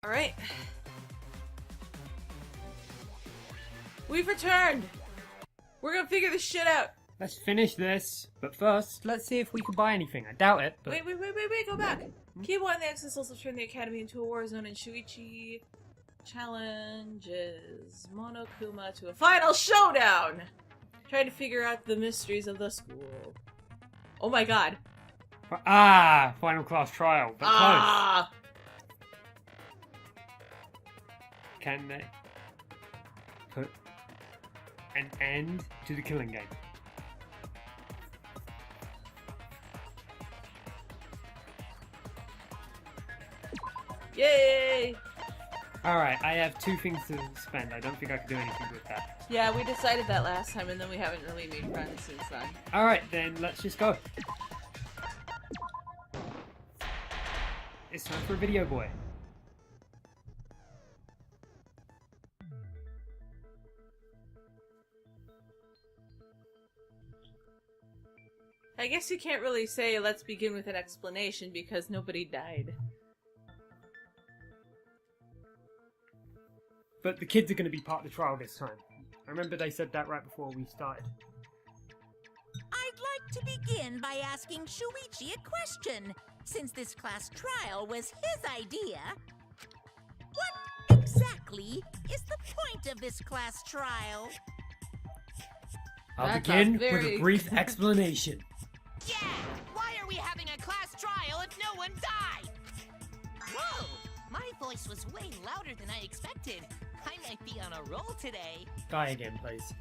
Alright. We've returned! We're gonna figure this shit out! Let's finish this, but first, let's see if we can buy anything. I doubt it, but... Wait, go back! Keyboard and the Axis also turned the Academy into a war zone, and Shuichi challenges Monokuma to a final showdown! Trying to figure out the mysteries of the school. Oh my god. Ah! Final class trial, but close. Can they put an end to the killing game? Yay! Alright, I have 2 things to spend. I don't think I can do anything with that. Yeah, we decided that last time and then we haven't really made friends since then. Alright, then let's just go. It's time for a video boy. I guess you can't really say let's begin with an explanation because nobody died. But the kids are going to be part of the trial this time. I remember they said that right before we started. I'd like to begin by asking Shuichi a question, since this class trial was his idea. What exactly is the point of this class trial? I'll That begin sounds with a brief explanation. Yeah! Why are we having a class trial if no one died? Whoa! My voice was way louder than I expected. I might be on a roll today. Die again, please.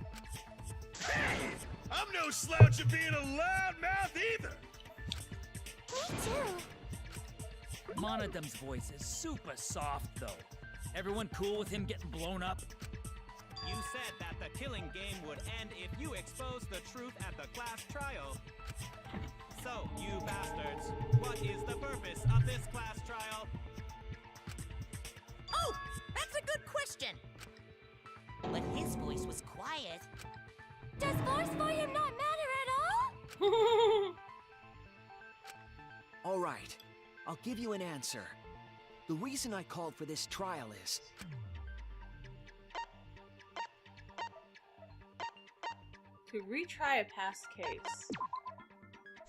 Hey! I'm no slouch at being a loudmouth either! Me too. Monodum's voice is super soft, though. Everyone cool with him getting blown up? You said that the killing game would end if you exposed the truth at the class trial. So, you bastards, what is the purpose of this class trial? Oh! That's a good question! But his voice was quiet. Does force for him not matter at all? All right, I'll give you an answer. The reason I called for this trial is... To retry a past case.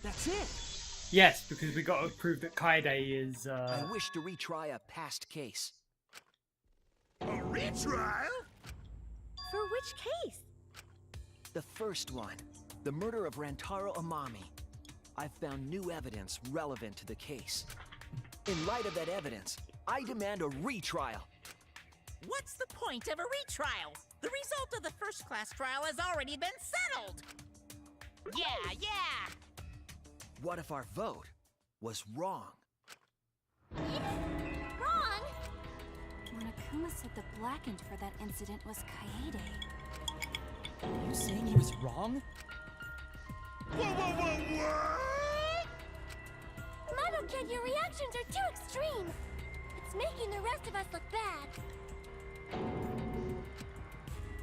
That's it! Yes, because we got to prove that Kaede is, I wish to retry a past case. A retrial? For which case? The first one, the murder of Rantaro Amami. I've found new evidence relevant to the case. In light of that evidence, I demand a retrial. What's the point of a retrial? The result of the first class trial has already been settled! Yeah! What if our vote was wrong? Wrong? Monokuma said the blackened for that incident was Kaede. You saying he was wrong? What? Mono-Kid, your reactions are too extreme. It's making the rest of us look bad.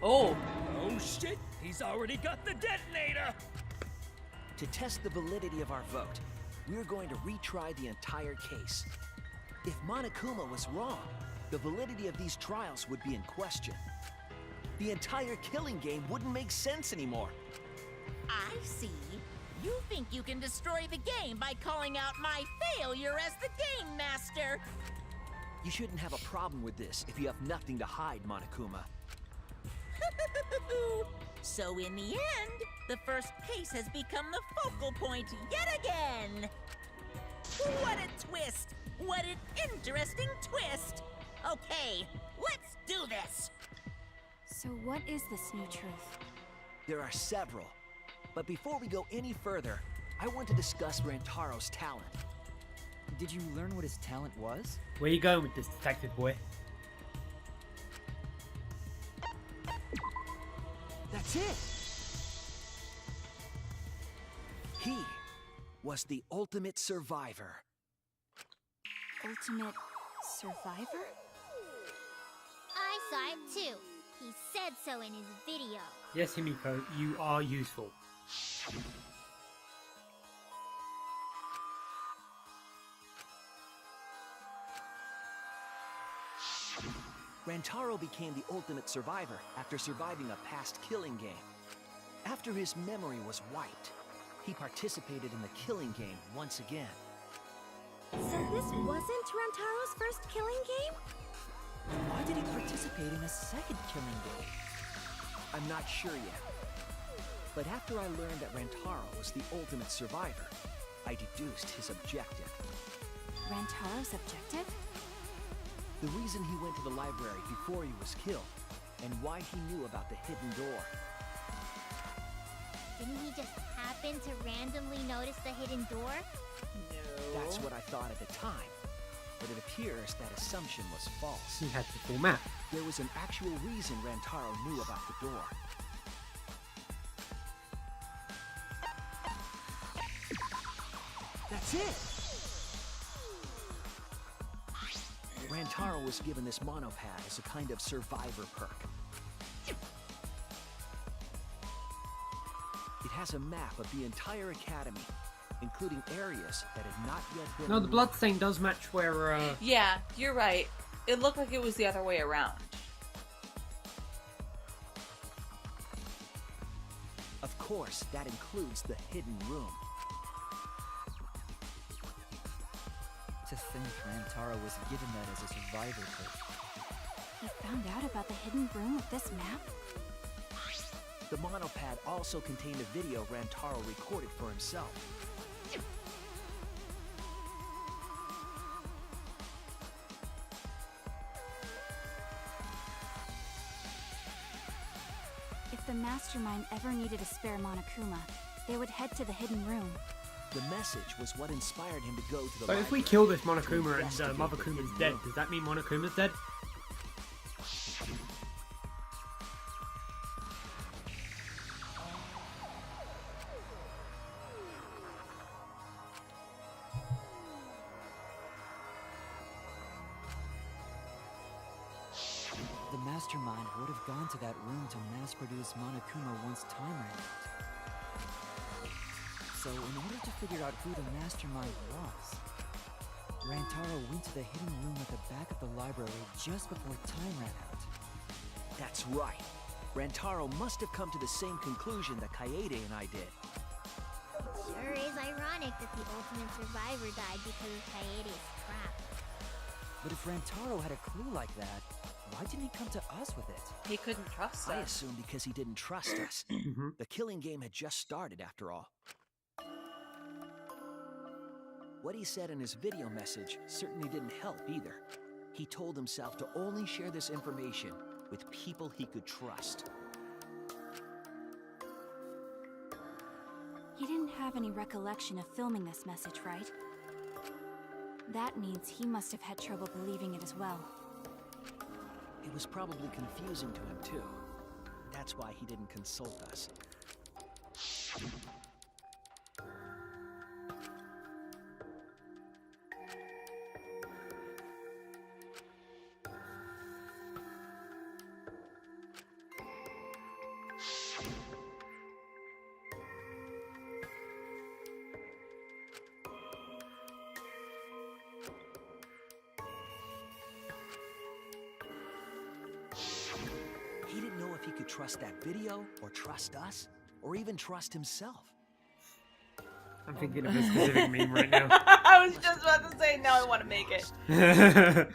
Oh! Oh shit! He's already got the detonator! To test the validity of our vote, we're going to retry the entire case. If Monokuma was wrong, the validity of these trials would be in question. The entire killing game wouldn't make sense anymore. I see. You think you can destroy the game by calling out my failure as the game master. You shouldn't have a problem with this if you have nothing to hide, Monokuma. So in the end, the first case has become the focal point yet again. What a twist! What an interesting twist! Okay, let's do this! So what is this new truth? There are several. But before we go any further, I want to discuss Rantaro's talent. Did you learn what his talent was? Where you going with this, detective boy? That's it! He was the ultimate survivor. Ultimate survivor? I saw it too. He said so in his video. Yes, Himiko, you are useful. Rantaro became the ultimate survivor after surviving a past killing game. After his memory was wiped, he participated in the killing game once again. So this wasn't Rantaro's first killing game? Why did he participate in a second killing game? I'm not sure yet. But after I learned that Rantaro was the ultimate survivor, I deduced his objective. Rantaro's objective? The reason he went to the library before he was killed, and why he knew about the hidden door. Didn't he just happen to randomly notice the hidden door? No. That's what I thought at the time. But it appears that assumption was false. He had the full map. There was an actual reason Rantaro knew about the door. That's it! Rantaro was given this monopad as a kind of survivor perk. It has a map of the entire academy, including areas that had not yet been No, the unlocked. bloodstain does match where, Yeah, you're right. It looked like it was the other way around. Of course, that includes the hidden room. To think Rantaro was given that as a survivor perk. He found out about the hidden room with this map? The monopad also contained a video Rantaro recorded for himself. If the Mastermind ever needed a spare Monokuma, they would head to the hidden room. The message was what inspired him to go to the But if we library kill this to Monokuma and investigate the Monokuma's hidden dead, room. does that mean Monokuma's dead? The Mastermind would have gone to that room to mass-produce Monokuma once time ran out. So, in order to figure out who the Mastermind was, Rantaro went to the hidden room at the back of the library just before time ran out. That's right. Rantaro must have come to the same conclusion that Kaede and I did. Sure is ironic that the ultimate survivor died because of Kaede's trap. But if Rantaro had a clue like that, why didn't he come to us with it? He couldn't trust I us. assume because he didn't trust us. The killing game had just started, after all. What he said in his video message certainly didn't help either. He told himself to only share this information with people he could trust. He didn't have any recollection of filming this message, right? That means he must have had trouble believing it as well. It was probably confusing to him, too. That's why he didn't consult us. He didn't know if he could trust that video, or trust us, or even trust himself. I'm thinking of a specific meme right now. I was just about to say, now I want to make it.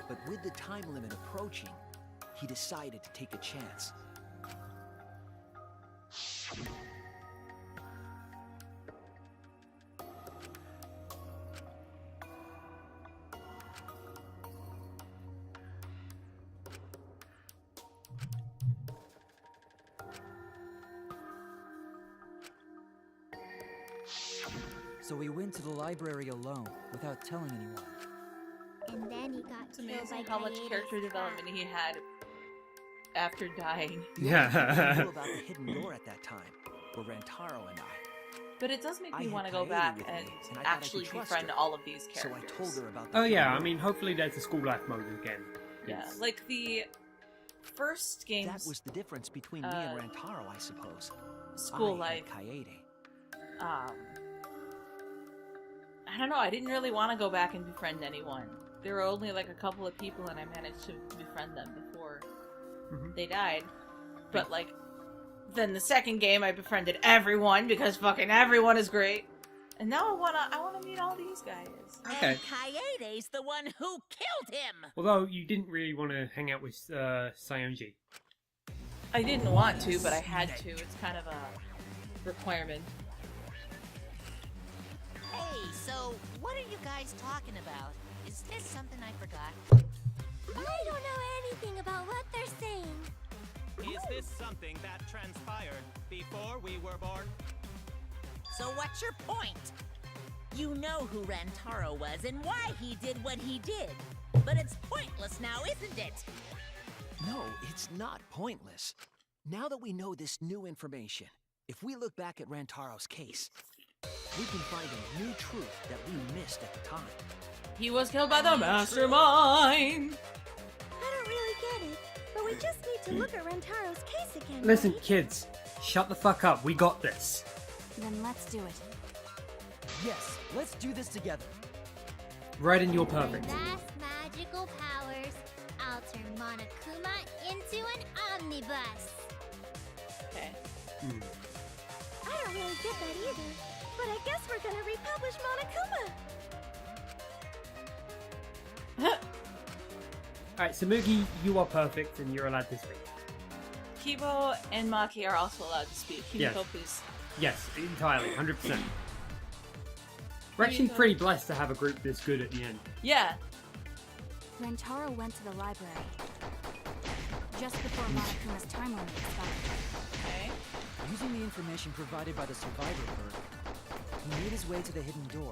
But with the time limit approaching, he decided to take a chance. So he went to the library alone, without telling anyone. And then he got It's killed by amazing how much Kaede's character trap. development he had after dying. He Yeah. knew about the hidden door at that time, were Rantaro and I. But it does make I me had want to go Kaede back with and me, and I thought I actually could trust befriend her. all of these So characters. I told her about the Oh hidden yeah, I door. mean, hopefully there's a school life mode again. Yeah, Yes. like the first games, That was the difference between me and Rantaro, I suppose. school I life. had Kaede. Um, I don't know, I didn't really want to go back and befriend anyone. There were only like a couple of people and I managed to befriend them before they died. But like, then the second game I befriended everyone because fucking everyone is great. And now I wanna meet all these guys. Okay. And Kaede's the one who killed him! Although you didn't really want to hang out with Sayonji. I didn't want to, but I had to. It's kind of a requirement. Hey, so what are you guys talking about? Is this something I forgot? I don't know anything about what they're saying. Is this something that transpired before we were born? So what's your point? You know who Rantaro was and why he did what he did. But it's pointless now, isn't it? No, it's not pointless. Now that we know this new information, if we look back at Rantaro's case, we can find a new truth that we missed at the time. He was killed by the mastermind! I don't really get it, but we just need to look at Rantaro's case again. Listen, right? kids, shut the fuck up. We got this. Then let's do it. Yes, let's do this together. Right, and you're perfect. Vast magical powers. I'll turn Monokuma into an omnibus. Okay. I don't really get that either, but I guess we're gonna republish Monokuma. Alright, so Mugi, you are perfect and you're allowed to speak. Kibo and Maki are also allowed to speak. Kimiko, Yes. please. Yes, entirely, 100%. We're actually pretty blessed to have a group this good at the end. Yeah. Rentaro went to the library just before Monokuma's time limit expired. Okay. Using the information provided by the survivor bird, he made his way to the hidden door.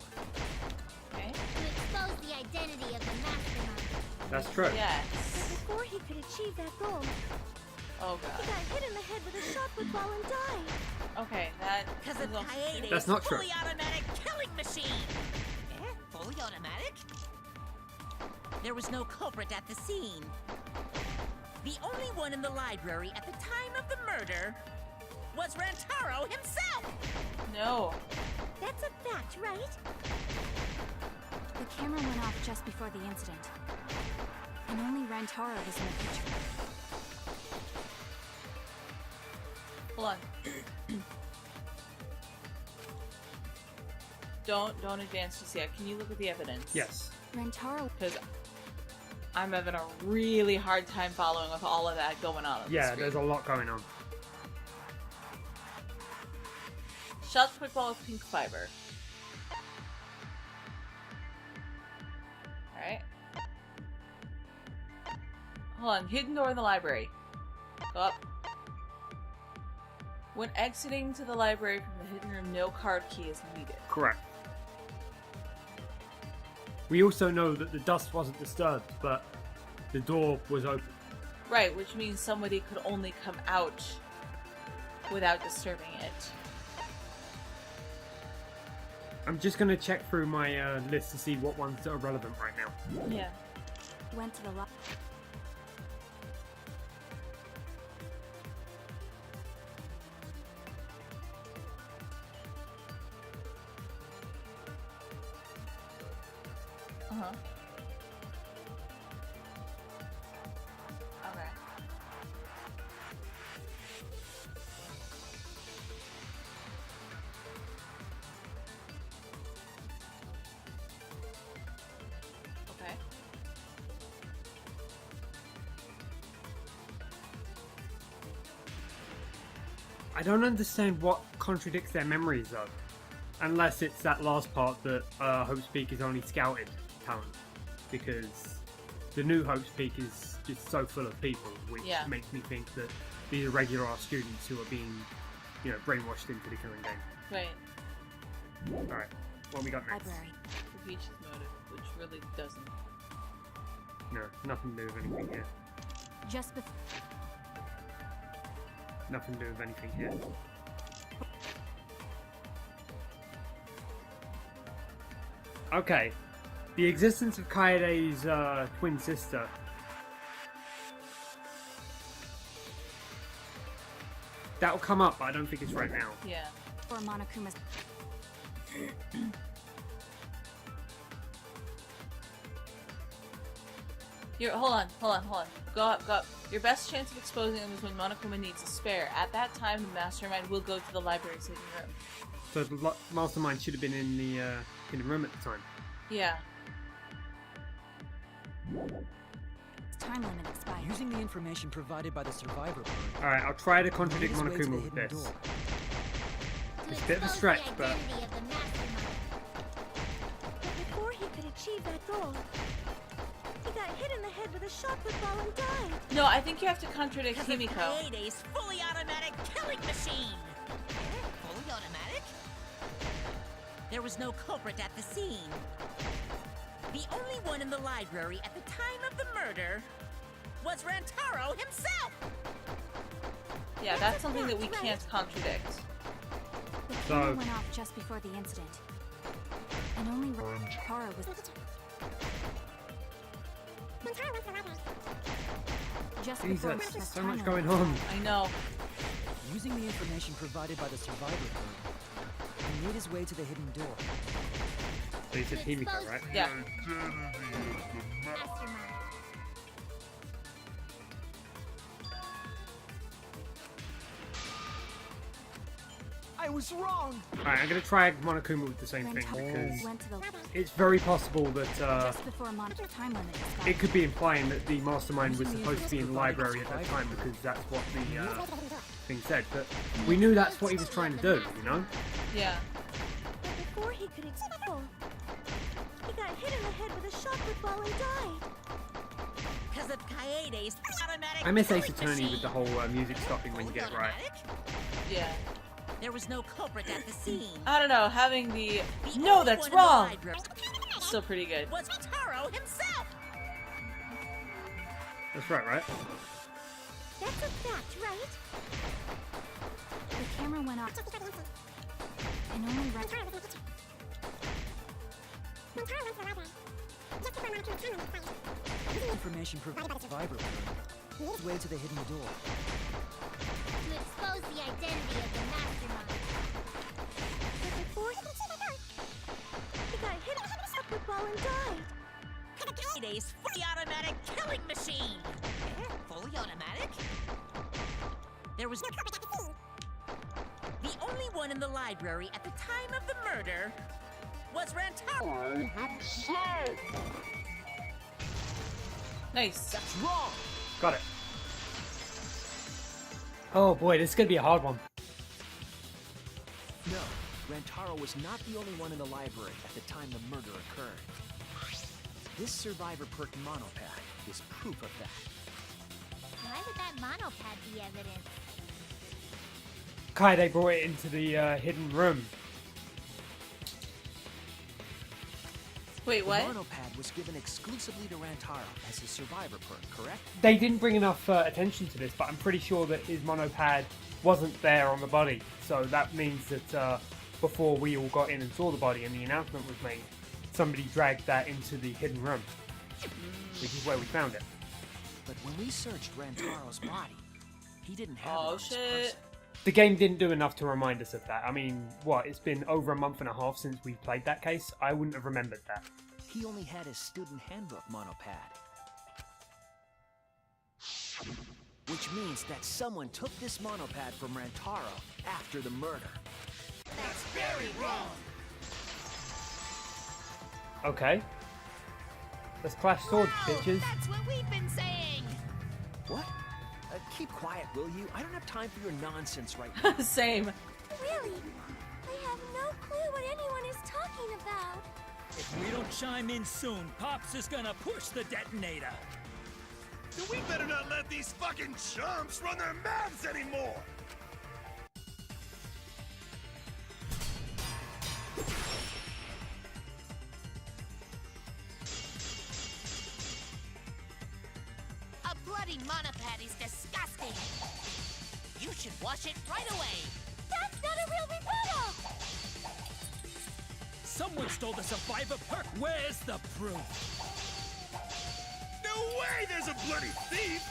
Okay. To expose the identity of the mastermind. That's true. Yes. But before he could achieve that goal, Oh he god. got hit in the head with a shot putball and died. Okay, that Because is of also true. Kaede's That's not true. fully automatic killing machine! Fully automatic? There was no culprit at the scene. The only one in the library at the time of the murder was Rantaro himself! No. That's a fact, right? The camera went off just before the incident, and only Rantaro was in the picture. Hold on. Don't advance just yet. Can you look at the evidence? Yes. Rantaro. Because I'm having a really hard time following with all of that going on the Yeah, screen. there's a lot going on. Shots football with pink fiber. Alright. Hold on. Hidden door in the library. Go up. When exiting to the library from the hidden room, no card key is needed. Correct. We also know that the dust wasn't disturbed, but the door was open. Right, which means somebody could only come out without disturbing it. I'm just going to check through my list to see what ones are relevant right now. Yeah. Went to the library. Uh-huh. Okay. Okay. I don't understand what contradicts their memories though. Unless it's that last part that Hope's Peak is only scouted talent. Because the new Hope's Peak is just so full of people, which Yeah. makes me think that these are regular art students who are being, brainwashed into the killing game. Right. Alright, what we got next? Library. The beach's motive, which really doesn't. No, nothing to do with anything here. Just before. Nothing to do with anything here. Okay, the existence of Kaede's twin sister. That'll come up, but I don't think it's right now. Yeah. Or Monokuma's. Hold on. Go up. Your best chance of exposing them is when Monokuma needs a spare. At that time, the mastermind will go to the library's hidden room. So the mastermind should have been in the hidden room at the time. Yeah. Time limit expired. Using the information provided by the survivor bird, Alright, I'll try to contradict made his way to the Monokuma with hidden this. door. It's a bit of a stretch, but... Before he could achieve that goal, he got hit in the head with a shot put ball and died. No, I think you have to contradict Because of Himiko. Kaede's fully automatic killing machine. Fully automatic? There was no culprit at the scene. The only one in the library at the time of the murder was Rantaro himself! Yeah, that's something that we can't contradict. The So- camera went off just before the incident. And only Rantaro was... Just before Jesus, the so time much limit going on. I know. Using the information provided by the survivor bird, he made his way to the hidden door. So you said Himiko, right? Yeah. I was wrong! Alright, I'm gonna try Monokuma with the same thing because went to the... it's very possible that just before time limit expired. it could be implying that the mastermind was supposed to be in the library at that time because that's what the thing said. But we knew that's what he was trying to do, you know? Yeah. But before he could explode, he got hit in the head with a shot put ball and died. Because of Kaede's automatic I miss killing Ace Attorney machine. with the whole music stopping when you get it right. Yeah. There was no culprit at the scene. I don't know, having the... The No, only that's one in the wrong! library Still pretty good. was Taro himself! That's right? That's a fact, right? The camera went off. And only Information provided by the survivor bird, made his way to the hidden door. To expose the identity of the mastermind. But before he got hit with a shot put ball and died. Kaede's fully automatic killing machine! Fully automatic? There was no culprit at the scene. The only one in the library at the time of the murder was Rantaro himself! Nice. That's wrong! Got it. Oh boy, this is gonna be a hard one. No, Rantaro was not the only one in the library at the time the murder occurred. This survivor perk monopad is proof of that. Why would that monopad be evidence? Kai, they brought it into the hidden room. Wait, The what? monopad was given exclusively to Rantaro as his survivor perk, correct? They didn't bring enough attention to this, but I'm pretty sure that his monopad wasn't there on the body. So that means that before we all got in and saw the body and the announcement was made, somebody dragged that into the hidden room, which is where we found it. But when we searched Rantaro's body, he didn't have it Oh on his shit. person. The game didn't do enough to remind us of that. I mean, what, it's been over a month and a half since we played that case? I wouldn't have remembered that. He only had his student handbook monopad. Which means that someone took this monopad from Rantaro after the murder. That's very wrong! Okay. Let's clash swords, bitches. That's what we've been saying! What? Keep quiet, will you? I don't have time for your nonsense right now. Same. Really? I have no clue what anyone is talking about. If we don't chime in soon, Pops is gonna push the detonator. Then we better not let these fucking chumps run their mouths anymore! A bloody monopad is disgusting! You should wash it right away! That's not a real rebuttal! Someone stole the survivor perk. Where's the proof? No way there's a bloody thief!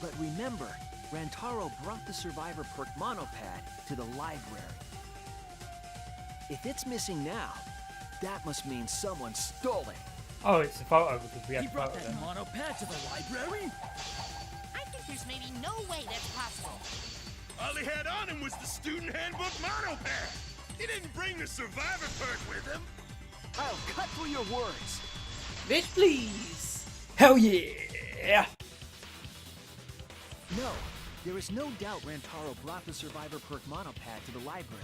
But remember, Rantaro brought the survivor perk monopad to the library. If it's missing now, that must mean someone stole it. Oh, it's a photo because we have He a brought photo that there. monopad to the library? I think there's maybe no way that's possible. All he had on him was the student handbook monopad. He didn't bring the survivor perk with him. I'll cut through your words. Bitch, please. Hell yeah! No, there is no doubt Rantaro brought the survivor perk monopad to the library.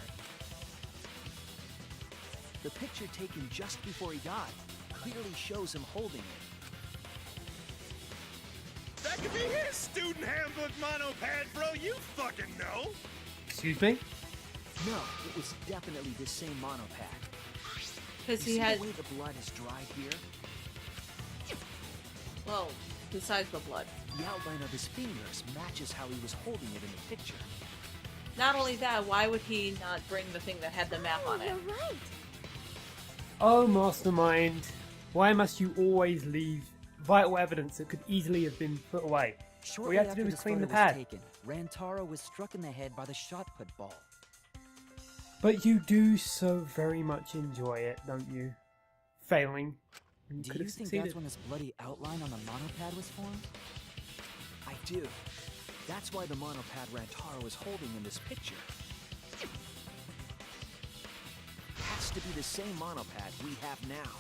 The picture taken just before he died clearly shows him holding it. That could be his student handbook monopad, bro. You fucking know. Excuse me? No, it was definitely the same monopad. Because You he see had, the way the blood is dried here? well, besides the blood. The outline of his fingers matches how he was holding it in the picture. Not only that, why would he not bring the thing that had the map on it? You're right. Oh, Mastermind. Why must you always leave vital evidence that could easily have been put away? Shortly All you have to after do is this clean the photo was pad. taken, Rantaro was struck in the head by the shot put ball. But you do so very much enjoy it, don't you? Failing. You Do could you have think succeeded. that's when this bloody outline on the monopad was formed? I do. That's why the monopad Rantaro is holding in this picture has to be the same monopad we have now.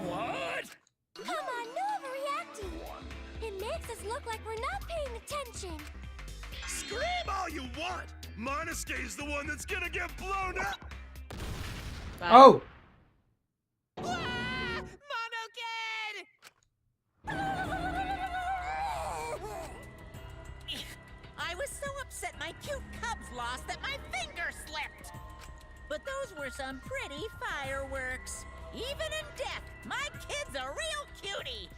What? Come on, no overreacting. It makes us look like we're not paying attention. Scream all you want. Monosuke's the one that's gonna get blown up. Bye. Oh! I was so upset my cute cubs lost that my finger slipped. But those were some pretty fireworks. Even in death, my kid's a real cutie.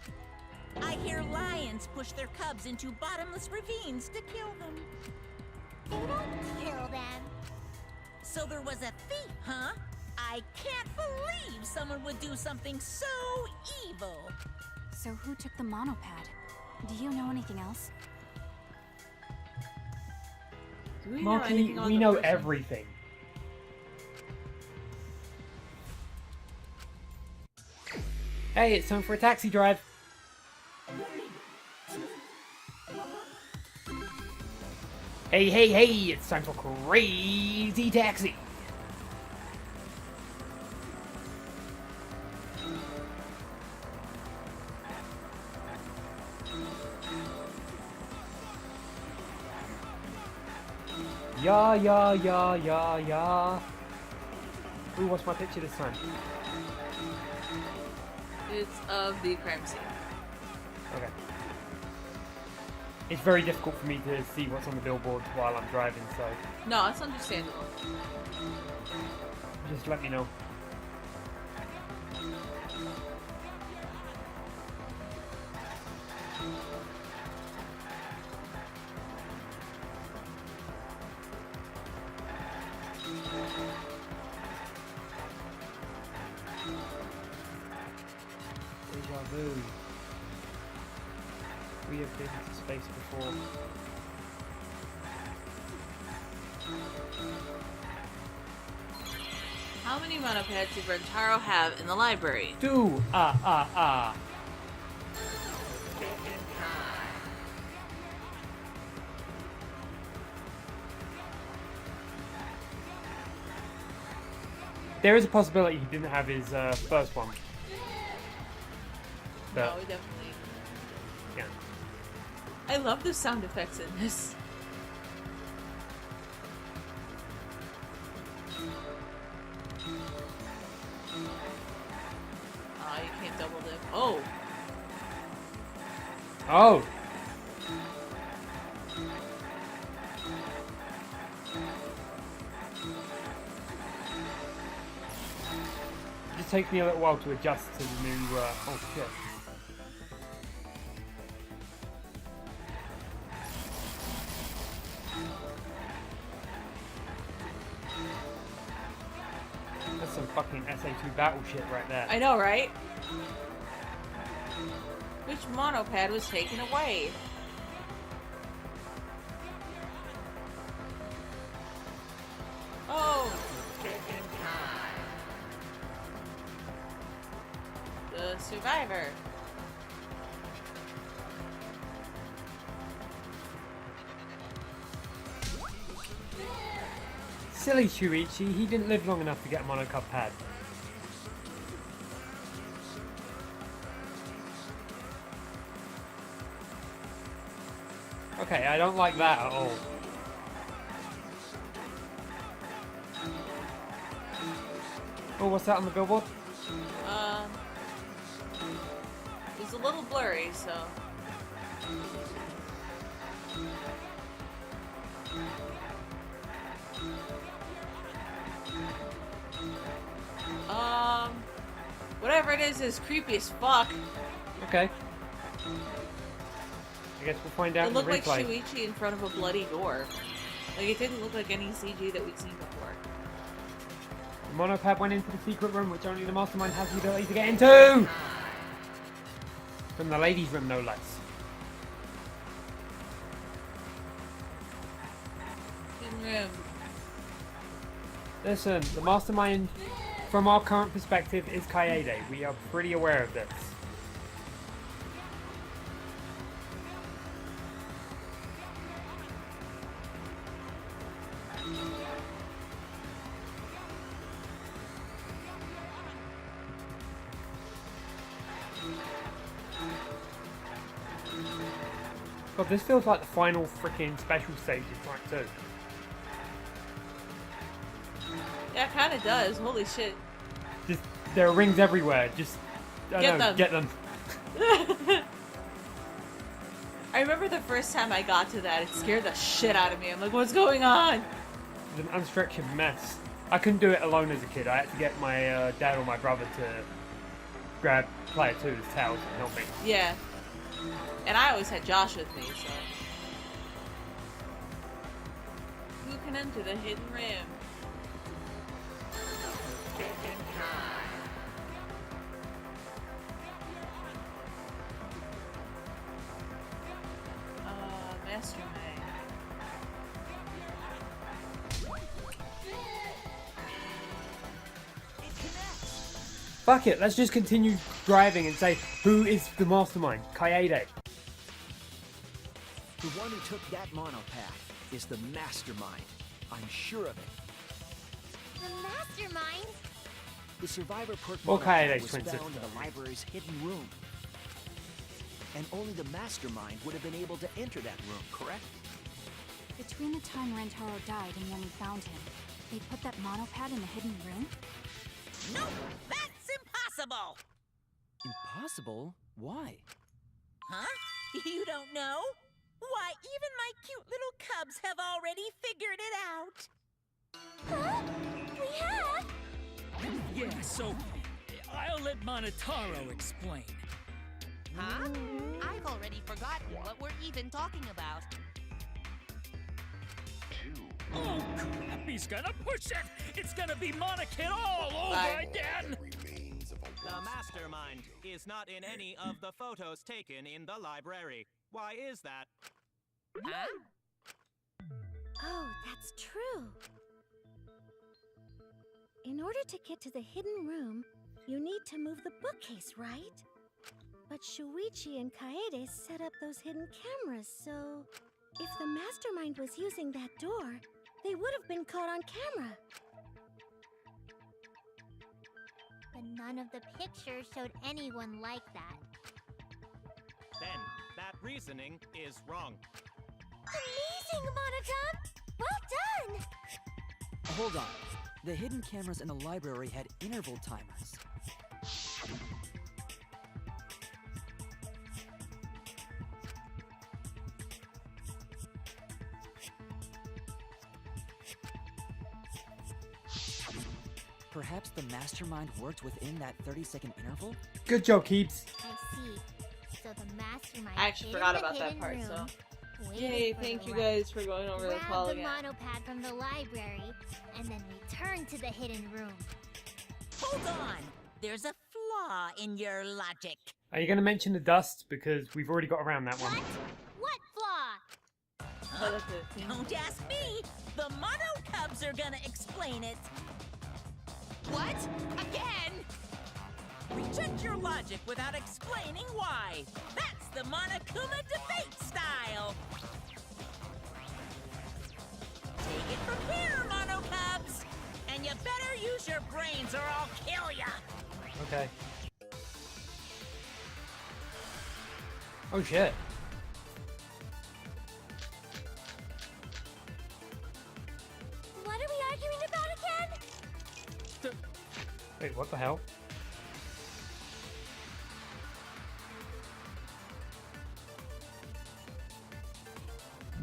I hear lions push their cubs into bottomless ravines to kill them. They don't kill them. So there was a thief, huh? I can't believe someone would do something so evil. So who took the monopad? Do you know anything else? Do we know Marky, anything on we the know person? everything. Hey, it's time for a taxi drive. Hey, hey, hey, it's time for Crazy Taxi. Yeah, yeah, yeah, yeah, yeah. Ooh, what's my picture this time? It's of the crime scene. Okay. It's very difficult for me to see what's on the billboard while I'm driving, so No, it's understandable. just let me know. Deja vu. We have been to space before. How many monopads did Rentaro have in the library? Ah. There is a possibility he didn't have his first one. No, But, we definitely. yeah. I love the sound effects in this. Ah, you can't double dip. Oh! Oh! It just takes me a little while to adjust to the new, oh shit. That's some fucking SA2 battle shit right there. I know, right? Which monopad was taken away? Oh! a survivor. Silly Shuichi, he didn't live long enough to get a monocub pad. Okay, I don't like that at all. Oh, what's that on the billboard? It's a little blurry, so. Whatever it is creepy as fuck. Okay. I guess we'll find out It in the looked like replay. Shuichi in front of a bloody door. Like, it didn't look like any CG that we'd seen before. The monopad went into the secret room, which only the mastermind has the ability to get into! From the ladies' room, no less. Hidden room. Listen, the mastermind, from our current perspective, is Kaede. We are pretty aware of this. God, this feels like the final freaking special stage of Track 2. Yeah, it kinda does. Holy shit. Just, there are rings everywhere. Just, I don't know, get them. I remember the first time I got to that, it scared the shit out of me. I'm like, what's going on? It's an unstructured mess. I couldn't do it alone as a kid. I had to get my dad or my brother to grab Player 2's tails and help me. Yeah. And I always had Josh with me, so. Who can enter the hidden room? Mastermind. Fuck it, let's just continue driving and say, who is the mastermind? Kaede. The one who took that monopath is the mastermind. I'm sure of it. The mastermind? The survivor perk Well, monopath Kaede's was twin found sister. in the library's hidden room. And only the mastermind would have been able to enter that room, correct? Between the time Rantaro died and when we found him, they put that monopad in the hidden room? No, that's impossible! Impossible? Why? Huh? You don't know? Why, even my cute little cubs have already figured it out. Huh? We have? Yeah, so I'll let Monotaro explain. Huh? I've already forgotten what we're even talking about. Oh crap, he's gonna push it! It's gonna be Monokid all over again! The mastermind is not in any of the photos taken in the library. Why is that? Huh? Oh, that's true. In order to get to the hidden room, you need to move the bookcase, right? But Shuichi and Kaede set up those hidden cameras, so if the mastermind was using that door, they would have been caught on camera. But none of the pictures showed anyone like that. Then, that reasoning is wrong. Amazing, Monocom! Well done! Hold on. The hidden cameras in the library had interval timers. Perhaps the mastermind worked within that 30-second interval? Good job, Keeps. I see. So the mastermind I actually hid forgot in the about that hidden part, room, so. waited Yay, for thank the you light, guys for going over the grabbed call the again. monopad from the library, and then returned to the hidden room. Hold on! There's a flaw in your logic. Are you going to mention the dust? Because we've already got around that one. What flaw? Oh, that's it. Don't ask me! The Mono Cubs are gonna explain it! What? Again? Reach Present your logic without explaining why. That's the Monokuma debate style. Take it from here, Monocubs. And you better use your brains or I'll kill ya. Okay. Oh shit. What are we arguing about again? Wait, what the hell?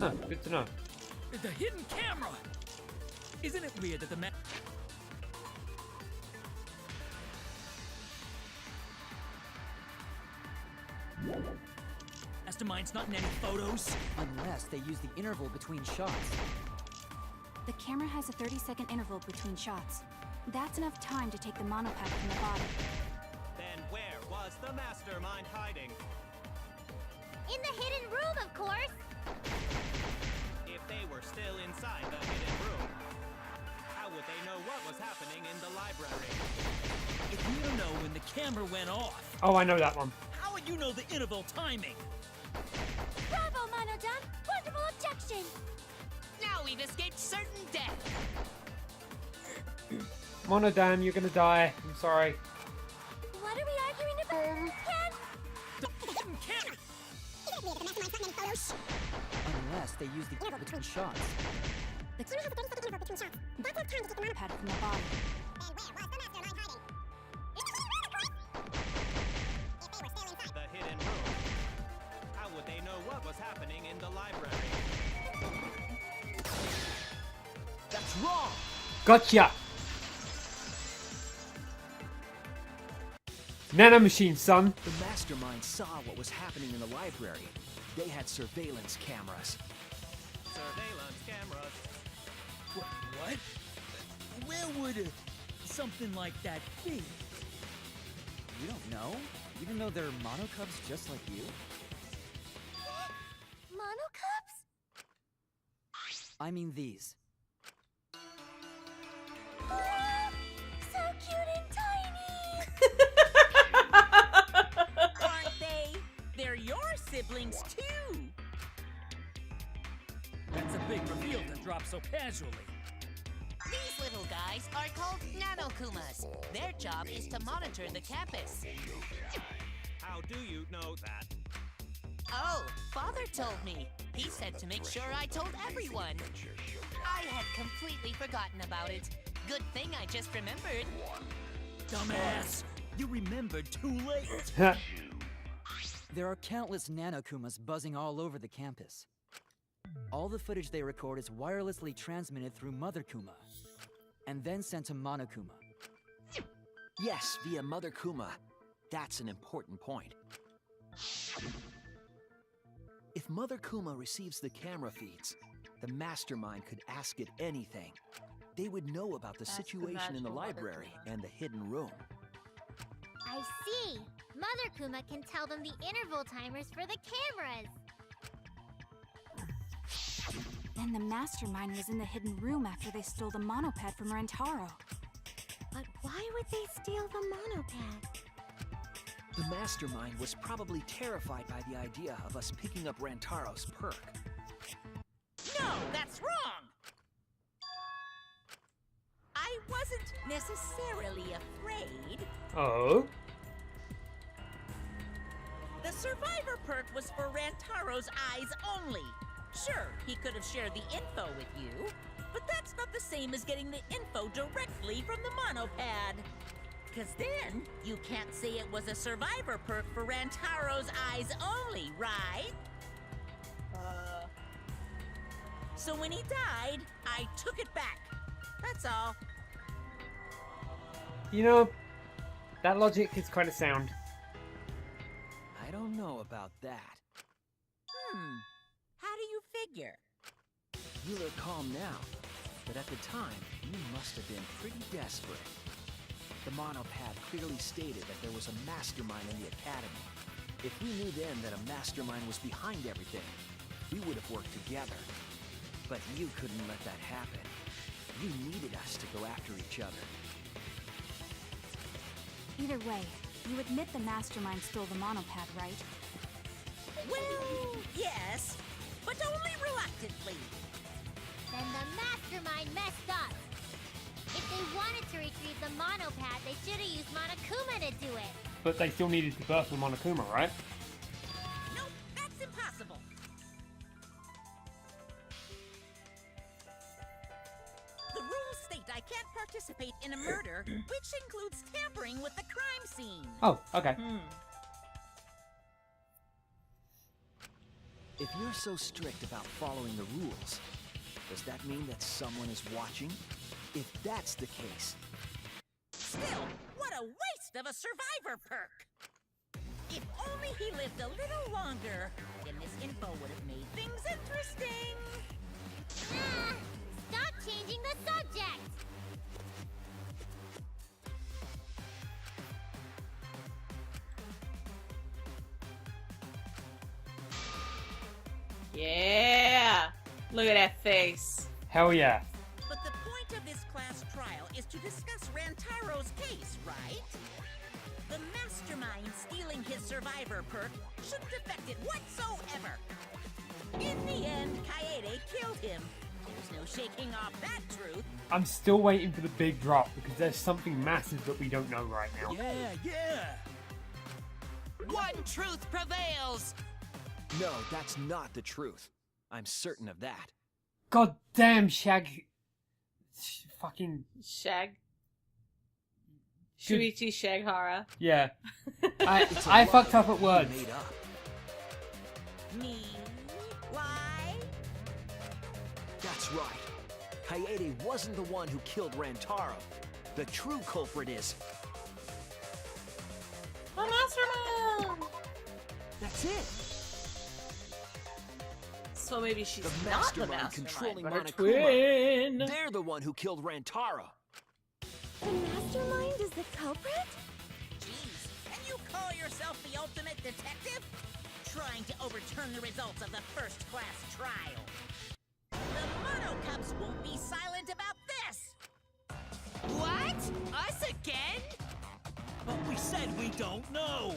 Huh, good to know. The hidden camera! Isn't it weird that the Mastermind's not in any photos? Unless they use the interval between shots. The camera has a 30-second interval between shots. That's enough time to take the monopad from the body. Then where was the mastermind hiding? In the hidden room, of course. If they were still inside the hidden room, how would they know what was happening in the library? If you know when the camera went off, Oh, I know that one. how would you know the interval timing? Bravo, Monodam. Wonderful objection. Now we've escaped certain death. Monodam, you're gonna die. I'm sorry. What are we arguing about? Ken? The hidden camera! Unless they use the interval between shots. The camera has a 30-second interval between shots. That's enough time to take the monopad from the body. The hidden room. How would they know what was happening in the library? That's wrong! Gotcha! Nanomachine, son. The mastermind saw what was happening in the library. They had surveillance cameras. Surveillance cameras. What? Where would something like that be? You don't know? Even though they're monocubs just like you? Monocubs? I mean these. So cute and tiny. Aren't they? They're your siblings, too. That's a big reveal to drop so casually. These little guys are called Nanokumas. Their job is to monitor the campus. How do you know that? Oh, Father told me. He said to make sure I told everyone. I had completely forgotten about it. Good thing I just remembered. Dumbass! You remembered too late! There are countless nanokumas buzzing all over the campus. All the footage they record is wirelessly transmitted through Mother Kuma, and then sent to Monokuma. Yes, via Mother Kuma. That's an important point. If Mother Kuma receives the camera feeds, the mastermind could ask it anything. They would know about the situation in the library and the hidden room. I see. Mother Kuma can tell them the interval timers for the cameras. Then the mastermind was in the hidden room after they stole the monopad from Rantaro. But why would they steal the monopad? The mastermind was probably terrified by the idea of us picking up Rantaro's perk. No, that's wrong. I wasn't necessarily afraid. Oh? The survivor perk was for Rantaro's eyes only. Sure, he could have shared the info with you, but that's not the same as getting the info directly from the monopad. Because then, you can't say it was a survivor perk for Rantaro's eyes only, right? So when he died, I took it back. That's all. You know, that logic is kind of sound. I don't know about that. How do you figure? You look calm now, but at the time, you must have been pretty desperate. The monopad clearly stated that there was a mastermind in the academy. If we knew then that a mastermind was behind everything, we would have worked together. But you couldn't let that happen. You needed us to go after each other. Either way, You admit the mastermind stole the monopad, right? Well, yes, but only reluctantly. Then the mastermind messed up. If they wanted to retrieve the monopad, they should have used Monokuma to do it. But they still needed to birth the Monokuma, right? Nope, that's impossible. The rules state I can't participate in a murder, which includes tampering with the crime scene. Oh, okay. If you're so strict about following the rules, does that mean that someone is watching? If that's the case... Still, what a waste of a survivor perk! If only he lived a little longer, then this info would have made things interesting. Ah, stop changing the subject! Yeah! Look at that face. Hell yeah. But the point of this class trial is to discuss Rantaro's case, right? The mastermind stealing his survivor perk shouldn't affect it whatsoever. In the end, Kaede killed him. There's no shaking off that truth. I'm still waiting for the big drop because there's something massive that we don't know right now. Yeah. One truth prevails! No, that's not the truth. I'm certain of that. God damn, fucking... Shag? Shuichi Shaghara. Yeah. I fucked up at words. Made up. Me? Why? That's right. Kaede wasn't the one who killed Rantaro. The true culprit is... The mastermind! That's it. So maybe she's The not the mastermind mastermind, controlling but her Monokuma. twin. They're the one who killed Rantaro. The mastermind is the culprit? Jeez, can you call yourself the ultimate detective? Trying to overturn the results of the first class trial. The Monocups won't be silent about this! What? Us again? But we said we don't know.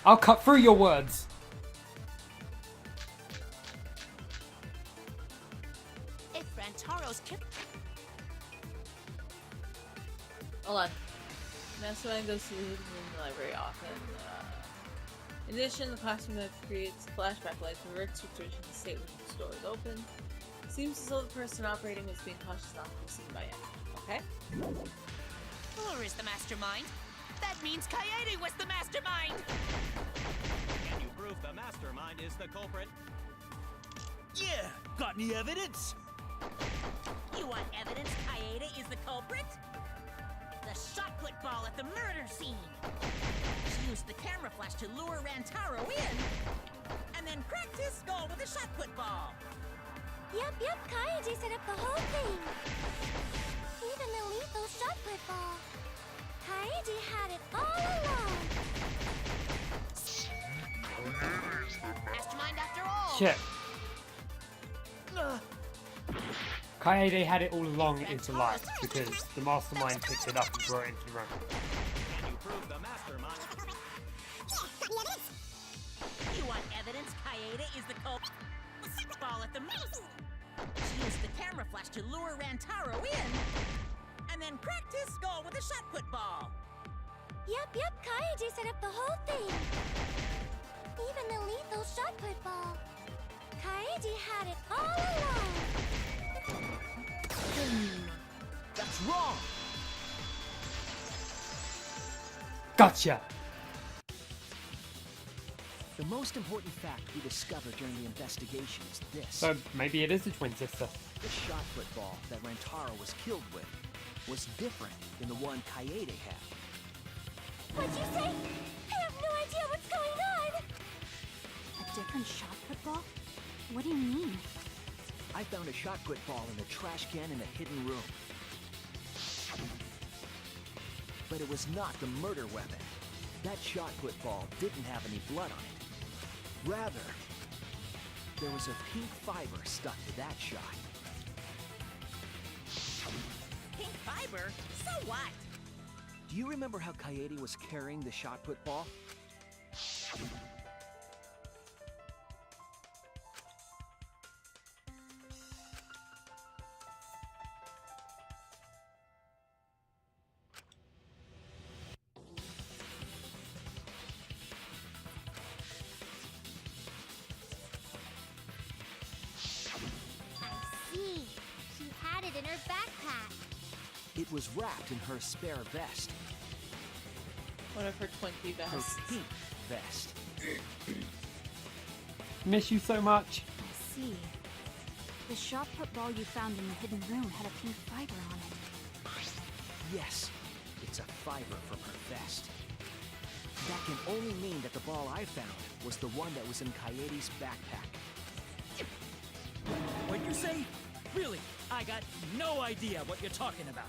I'll cut through your words. If Rantaro's killed... Hold on. Mastermind goes to the hidden room in the library often. In addition, the classroom that creates flashback lights reverts to tradition the state when the store is open. Seems as though the person operating was being cautious not to be seen by anyone. Okay? Or is the mastermind? That means Kaede was the mastermind! Can you prove the mastermind is the culprit? Yeah, got any evidence? You want evidence Kaede is the culprit? The shot put ball at the murder scene! She used the camera flash to lure Rantaro in, and then cracked his skull with a shot put ball! Yep, Kaede set up the whole thing. Even the lethal shot put ball. Kaede had it all along. Mastermind after all! Shit. Kaede had it all along is a lie, because the mastermind picked it up and brought it into the room. Can you prove the mastermind? You want evidence Kaede is the culprit? Ball at the mouse. She used the camera flash to lure Rantaro in, and then cracked his skull with a shot put ball. Yep, Kaede set up the whole thing. Even the lethal shot put ball. Kaede had it all along. That's wrong! Gotcha! The most important fact we discovered during the investigation is this. So maybe it is a twin sister. The shot put ball that Rantaro was killed with was different than the one Kaede had. What'd you say? I have no idea what's going on. A different shot put ball? What do you mean? I found a shot put ball in the trash can in the hidden room. But it was not the murder weapon. That shot put ball didn't have any blood on it. Rather, there was a pink fiber stuck to that shot. Pink fiber? So what? Do you remember how Kaede was carrying the shot put ball? See, she had it in her backpack. It was wrapped in her spare vest. One of her Twinkie Her vests. pink vest. Miss you so much. I see. The shot put ball you found in the hidden room had a pink fiber on it. Yes, it's a fiber from her vest. That can only mean that the ball I found was the one that was in Kaede's backpack. What'd you say? Really? I got no idea what you're talking about.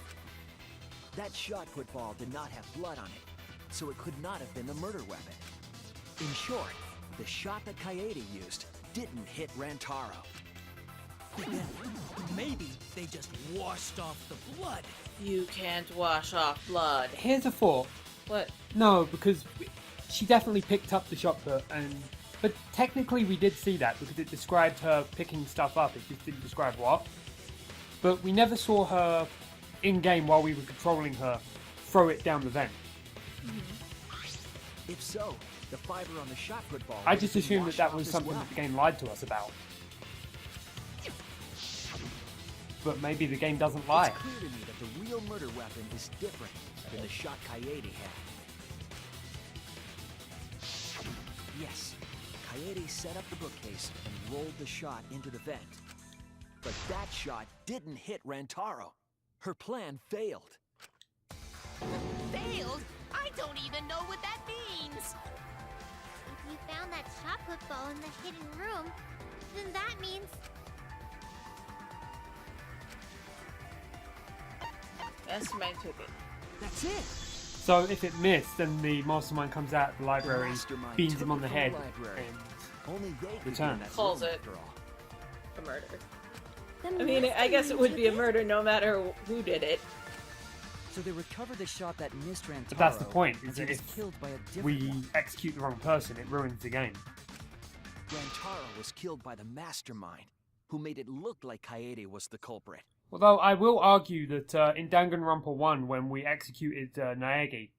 That shot put ball did not have blood on it, so it could not have been the murder weapon. In short, the shot that Kaede used didn't hit Rantaro. Then maybe they just washed off the blood. You can't wash off blood. Here's a thought. What? No, because she definitely picked up the shot put, but technically we did see that because it described her picking stuff up. It just didn't describe what. But we never saw her in game while we were controlling her throw it down the vent. If so, the fiber on the shot put ball. I just would have been assumed that washed that off was as something well. that the game lied to us about. But maybe the game doesn't lie. It's clear to me that the real murder weapon is different than the shot Kaede had. Yes, Kaede set up the bookcase and rolled the shot into the vent. But that shot didn't hit Rantaro. Her plan failed. Failed? I don't even know what that means. If you found that shot put ball in the hidden room, then that means Mastermind took it. That's it. So if it missed, then the mastermind comes out of the library, mastermind beans took him on it the from head, library. and Only they could be return. in that Calls room it. after all. A murder. The I mean, I guess it mastermind would be a took it? murder no matter who did it. So they recovered the shot that missed Rantaro. But that's the point, and is he that was if killed by a different we one. execute the wrong person, it ruins the game. Rantaro was killed by the mastermind, who made it look like Kaede was the culprit. Although I will argue that in Danganronpa 1, when we executed Naegi,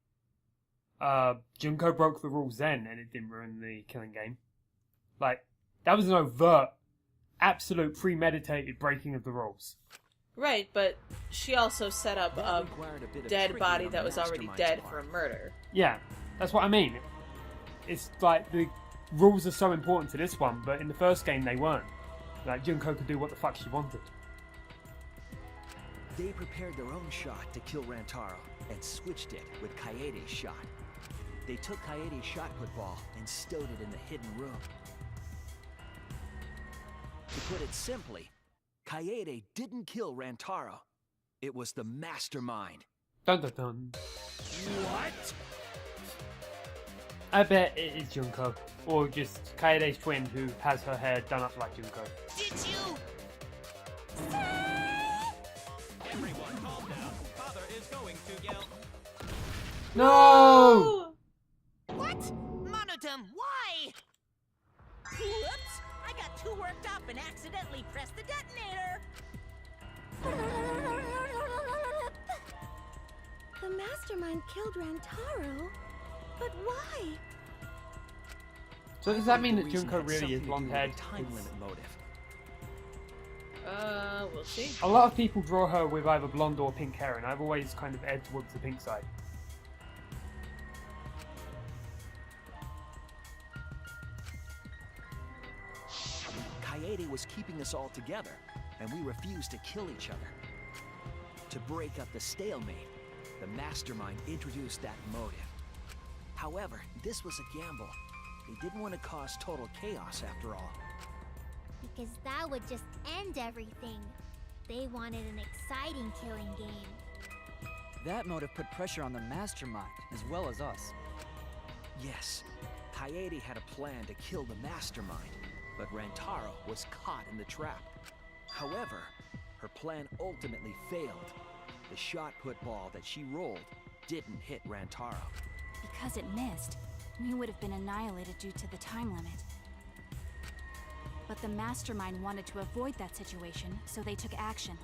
Junko broke the rules then, and it didn't ruin the killing game. Like, that was an overt, absolute premeditated breaking of the rules. Right, but she also set up That a required a bit of dead trickery body on that the was already mastermind's dead part. for a murder. Yeah, that's what I mean. It's like the rules are so important to this one, but in the first game they weren't. Like, Junko could do what the fuck she wanted. They prepared their own shot to kill Rantaro and switched it with Kaede's shot. They took Kaede's shot put ball and stowed it in the hidden room. To put it simply, Kaede didn't kill Rantaro. It was the mastermind. Dun dun dun. What? I bet it is Junko. Or just Kaede's twin who has her hair done up like Junko. Did you? Everyone calm down. Father is going to yell. No! What? Monodum, why? Whoops! I got too worked up and accidentally pressed the detonator. The mastermind killed Rantaro? But why? So does that mean The that reason Junko had really something is to do blonde with haired? a time limit motive. We'll see. A lot of people draw her with either blonde or pink hair, and I've always kind of edged towards the pink side. Kaede was keeping us all together, and we refused to kill each other. To break up the stalemate, the mastermind introduced that motive. However, this was a gamble. They didn't want to cause total chaos after all. because that would just end everything. They wanted an exciting killing game. That motive put pressure on the mastermind, as well as us. Yes, Kaede had a plan to kill the mastermind, but Rantaro was caught in the trap. However, her plan ultimately failed. the shot put ball that she rolled didn't hit Rantaro. Because it missed, we would have been annihilated due to the time limit. But the Mastermind wanted to avoid that situation, so they took action.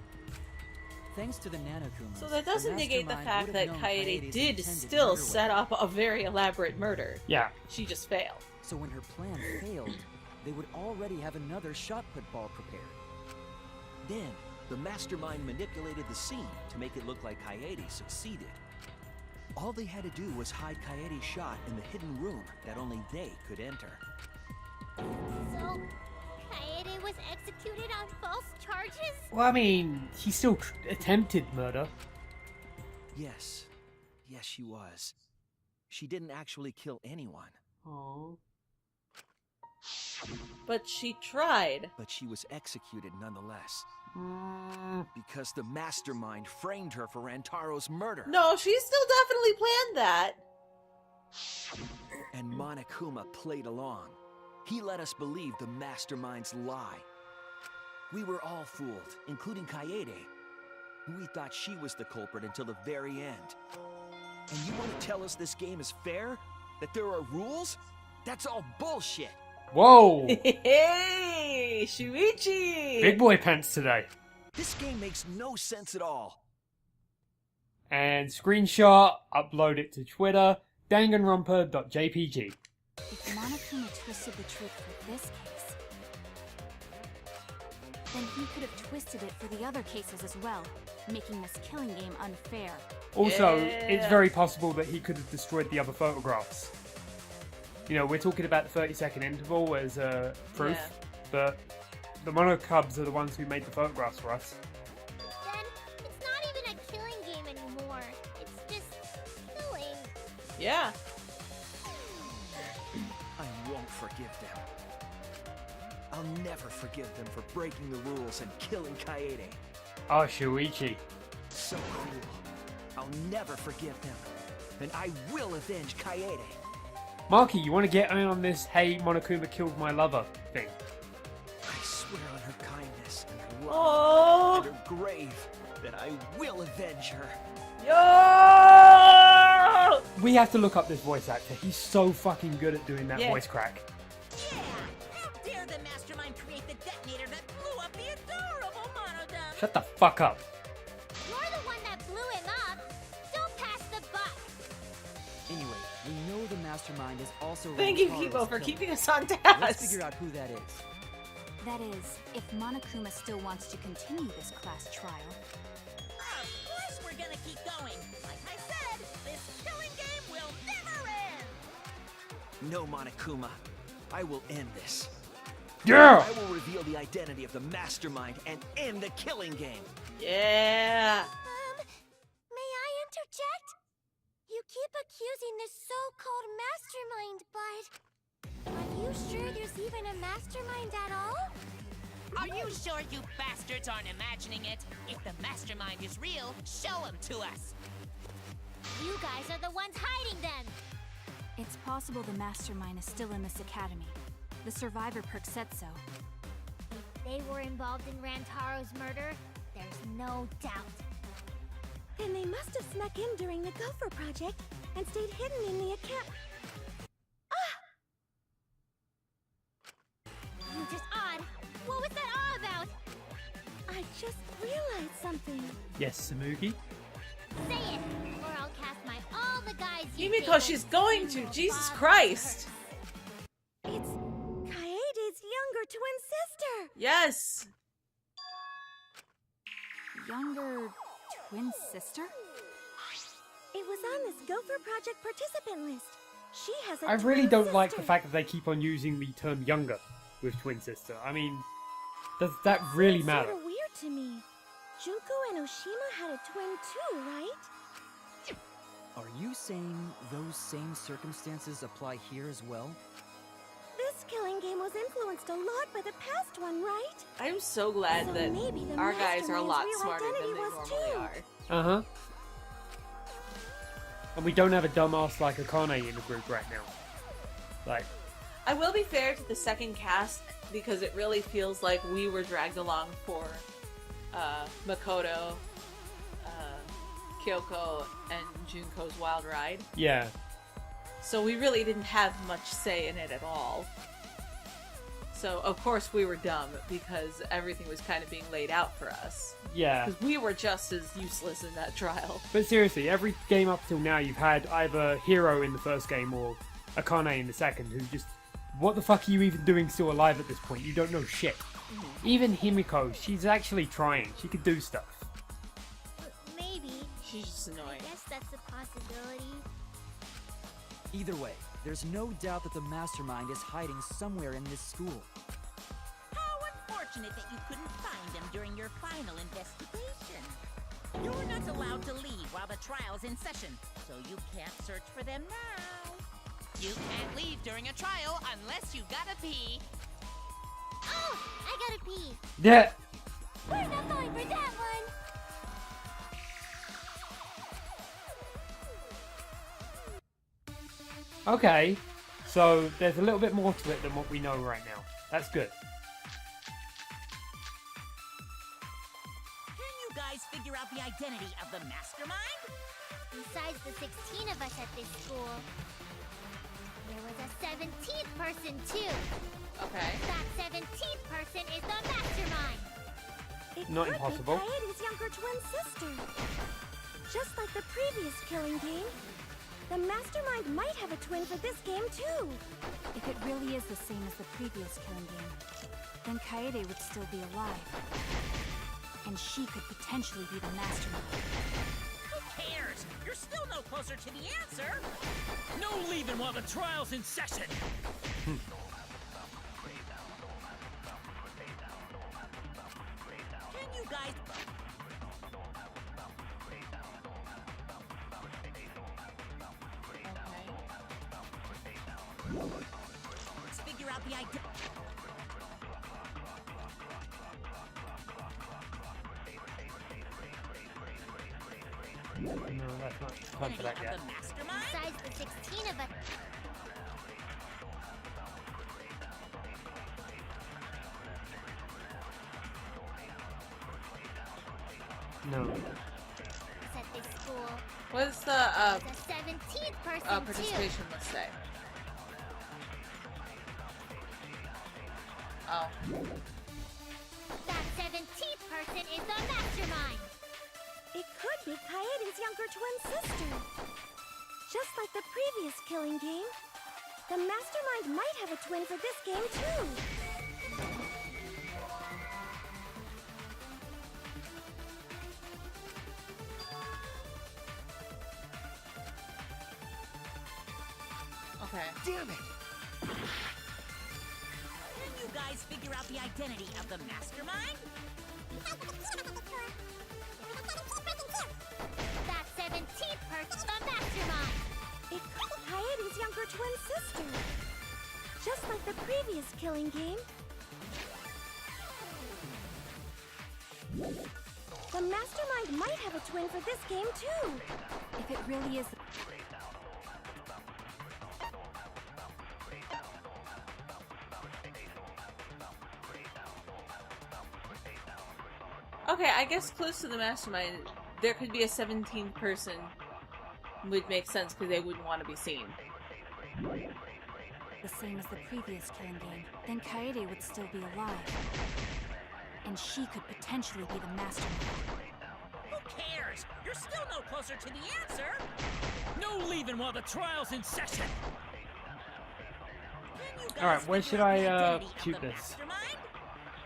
Thanks to the Nanokumas, So that doesn't negate the Mastermind fact would that have known Kaede Kaede's did intended still murder set weapon. up a very elaborate murder. Yeah. She just failed. So when her plan failed, they would already have another shot put ball prepared. Then, the Mastermind manipulated the scene to make it look like Kaede succeeded. All they had to do was hide Kaede's shot in the hidden room that only they could enter. So, Kaede was executed on false charges? Well, I mean, he still attempted murder. Yes. Yes, she was. She didn't actually kill anyone. Oh. But she tried. But she was executed nonetheless. Because the Mastermind framed her for Rantaro's murder. No, she still definitely planned that. And Monokuma played along. He let us believe the Mastermind's lie. We were all fooled, including Kaede. We thought she was the culprit until the very end. And you want to tell us this game is fair? That there are rules? That's all bullshit! Whoa! Hey, Shuichi! Big boy pants today. This game makes no sense at all. And screenshot, upload it to Twitter, danganronpa.jpg. If Monokuma twisted the truth for this case, then he could have twisted it for the other cases as well, making this killing game unfair. Also, Yeah. it's very possible that he could have destroyed the other photographs. You know, we're talking about the 30-second interval as proof, but the Monocubs are the ones who made the photographs for us. Then, it's not even a killing game anymore. It's just killing. Yeah. I won't forgive them. I'll never forgive them for breaking the rules and killing Kaede. Oh, Shuichi. So cruel. I'll never forgive them. And I will avenge Kaede. Marky, you want to get in on this, hey, Monokuma killed my lover thing? I swear on her kindness and her Oh. love and her grave that I will avenge her. Yo! We have to look up this voice actor. He's so fucking good at doing that Yeah. voice crack. Yeah! How dare the Mastermind create the detonator that blew up the adorable Monodome? Shut the fuck up. You're the one that blew him up. Don't pass the buck. Anyway, we know the Mastermind is also Thank you, Rantaro's Kibo, for killer. keeping us on Let's task. figure out who that is. That is, if Monokuma still wants to continue this class trial. Of course we're gonna keep going. Like I said, this killing game will never end. No, Monokuma. I will end this. Yeah! I will reveal the identity of the Mastermind and end the killing game. Yeah. May I interject? You keep accusing this so-called mastermind, but are you sure there's even a mastermind at all? Are you sure you bastards aren't imagining it? If the Mastermind is real, show him to us. You guys are the ones hiding them. It's possible the Mastermind is still in this academy. The survivor perk said so. If they were involved in Rantaro's murder, there's no doubt. Then they must have snuck in during the Gopher Project and stayed hidden in the account. You just odd. What was that all about? I just realized something. Yes, Samugi? Say it, or I'll cast my all the guys you Himiko, dated she's going to. into Jesus Bob's Christ. curse. It's Kaede's younger twin sister. Yes. Younger twin sister? It was on this Gopher Project participant list. She has a I really twin don't like the sister. fact that they keep on using the term younger with twin sister. I mean, does that really matter? Sort of weird to me. Junko and Oshima had a twin too, right? Are you saying those same circumstances apply here as well? This killing game was influenced a lot by the past one, right? I'm so glad So that maybe the our guys are a lot Mastermind's real smarter than they identity was normally too. are. Uh-huh. And we don't have a dumbass like Akane in the group right now. Like, I will be fair to the second cast because it really feels like we were dragged along for Makoto, Kyoko and Junko's wild ride. Yeah. So we really didn't have much say in it at all. So, of course, we were dumb because everything was kind of being laid out for us. Yeah. Because we were just as useless in that trial. But seriously, every game up till now, you've had either Hero in the first game or Akane in the second, who just... What the fuck are you even doing still alive at this point? You don't know shit. Even Himiko, she's actually trying. She could do stuff. Maybe. She's just annoying. I guess that's a possibility. Either way, there's no doubt that the mastermind is hiding somewhere in this school. How unfortunate that you couldn't find him during your final investigation. You're not allowed to leave while the trial's in session, so you can't search for them now. You can't leave during a trial unless you gotta pee. Oh, I gotta pee. Yeah. We're not falling for that one. Okay. So, there's a little bit more to it than what we know right now. That's good. Can you guys figure out the identity of the mastermind? Besides the 16 of us at this school, there was a 17th person too. Okay. That 17th person is the mastermind. It Not could impossible. be Kaede's younger twin sister. Just like the previous killing game, the mastermind might have a twin for this game too. If it really is the same as the previous killing game, then Kaede would still be alive. And she could potentially be the mastermind. Who cares? You're still no closer to the answer. No leaving while the trial's in session. Can you guys... Let's figure out the identity. No, that's not time for that Of yet. the mastermind? Besides the 16 of us. No. At this school, What's the the 17th person too. participation list say? Oh. That 17th person is the mastermind. It could be Kaede's younger twin sister. Just like the previous killing game, the mastermind might have a twin for this game too. Okay. Damn it! Can you guys figure out the identity of the mastermind? That 17th person, the mastermind. It could be Kaede's younger twin sister. Just like the previous killing game, the mastermind might have a twin for this game too. If it really is... Okay, I guess close to the mastermind, there could be a 17th person would make sense because they wouldn't want to be seen. the same as the previous killing game, then Kaede would still be alive. And she could potentially be the mastermind. Who cares? You're still no closer to the answer. No leaving while the trial's in session. Alright, where should I shoot this?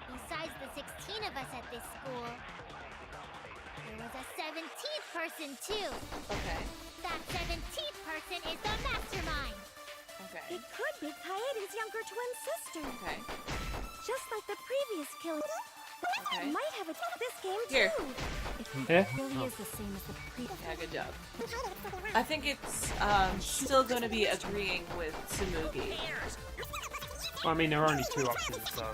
Besides the 16 of us at this school, there was a 17th person too. Okay. That 17th person is the mastermind. Okay. It could be Kaede's younger twin sister. Okay. Just like the previous killing. Okay. Might have a this game Here. too. It really is the same as the previous. Yeah, good job. I think it's still going to be agreeing with Tsumugi. Well, I mean, there are only two options, so...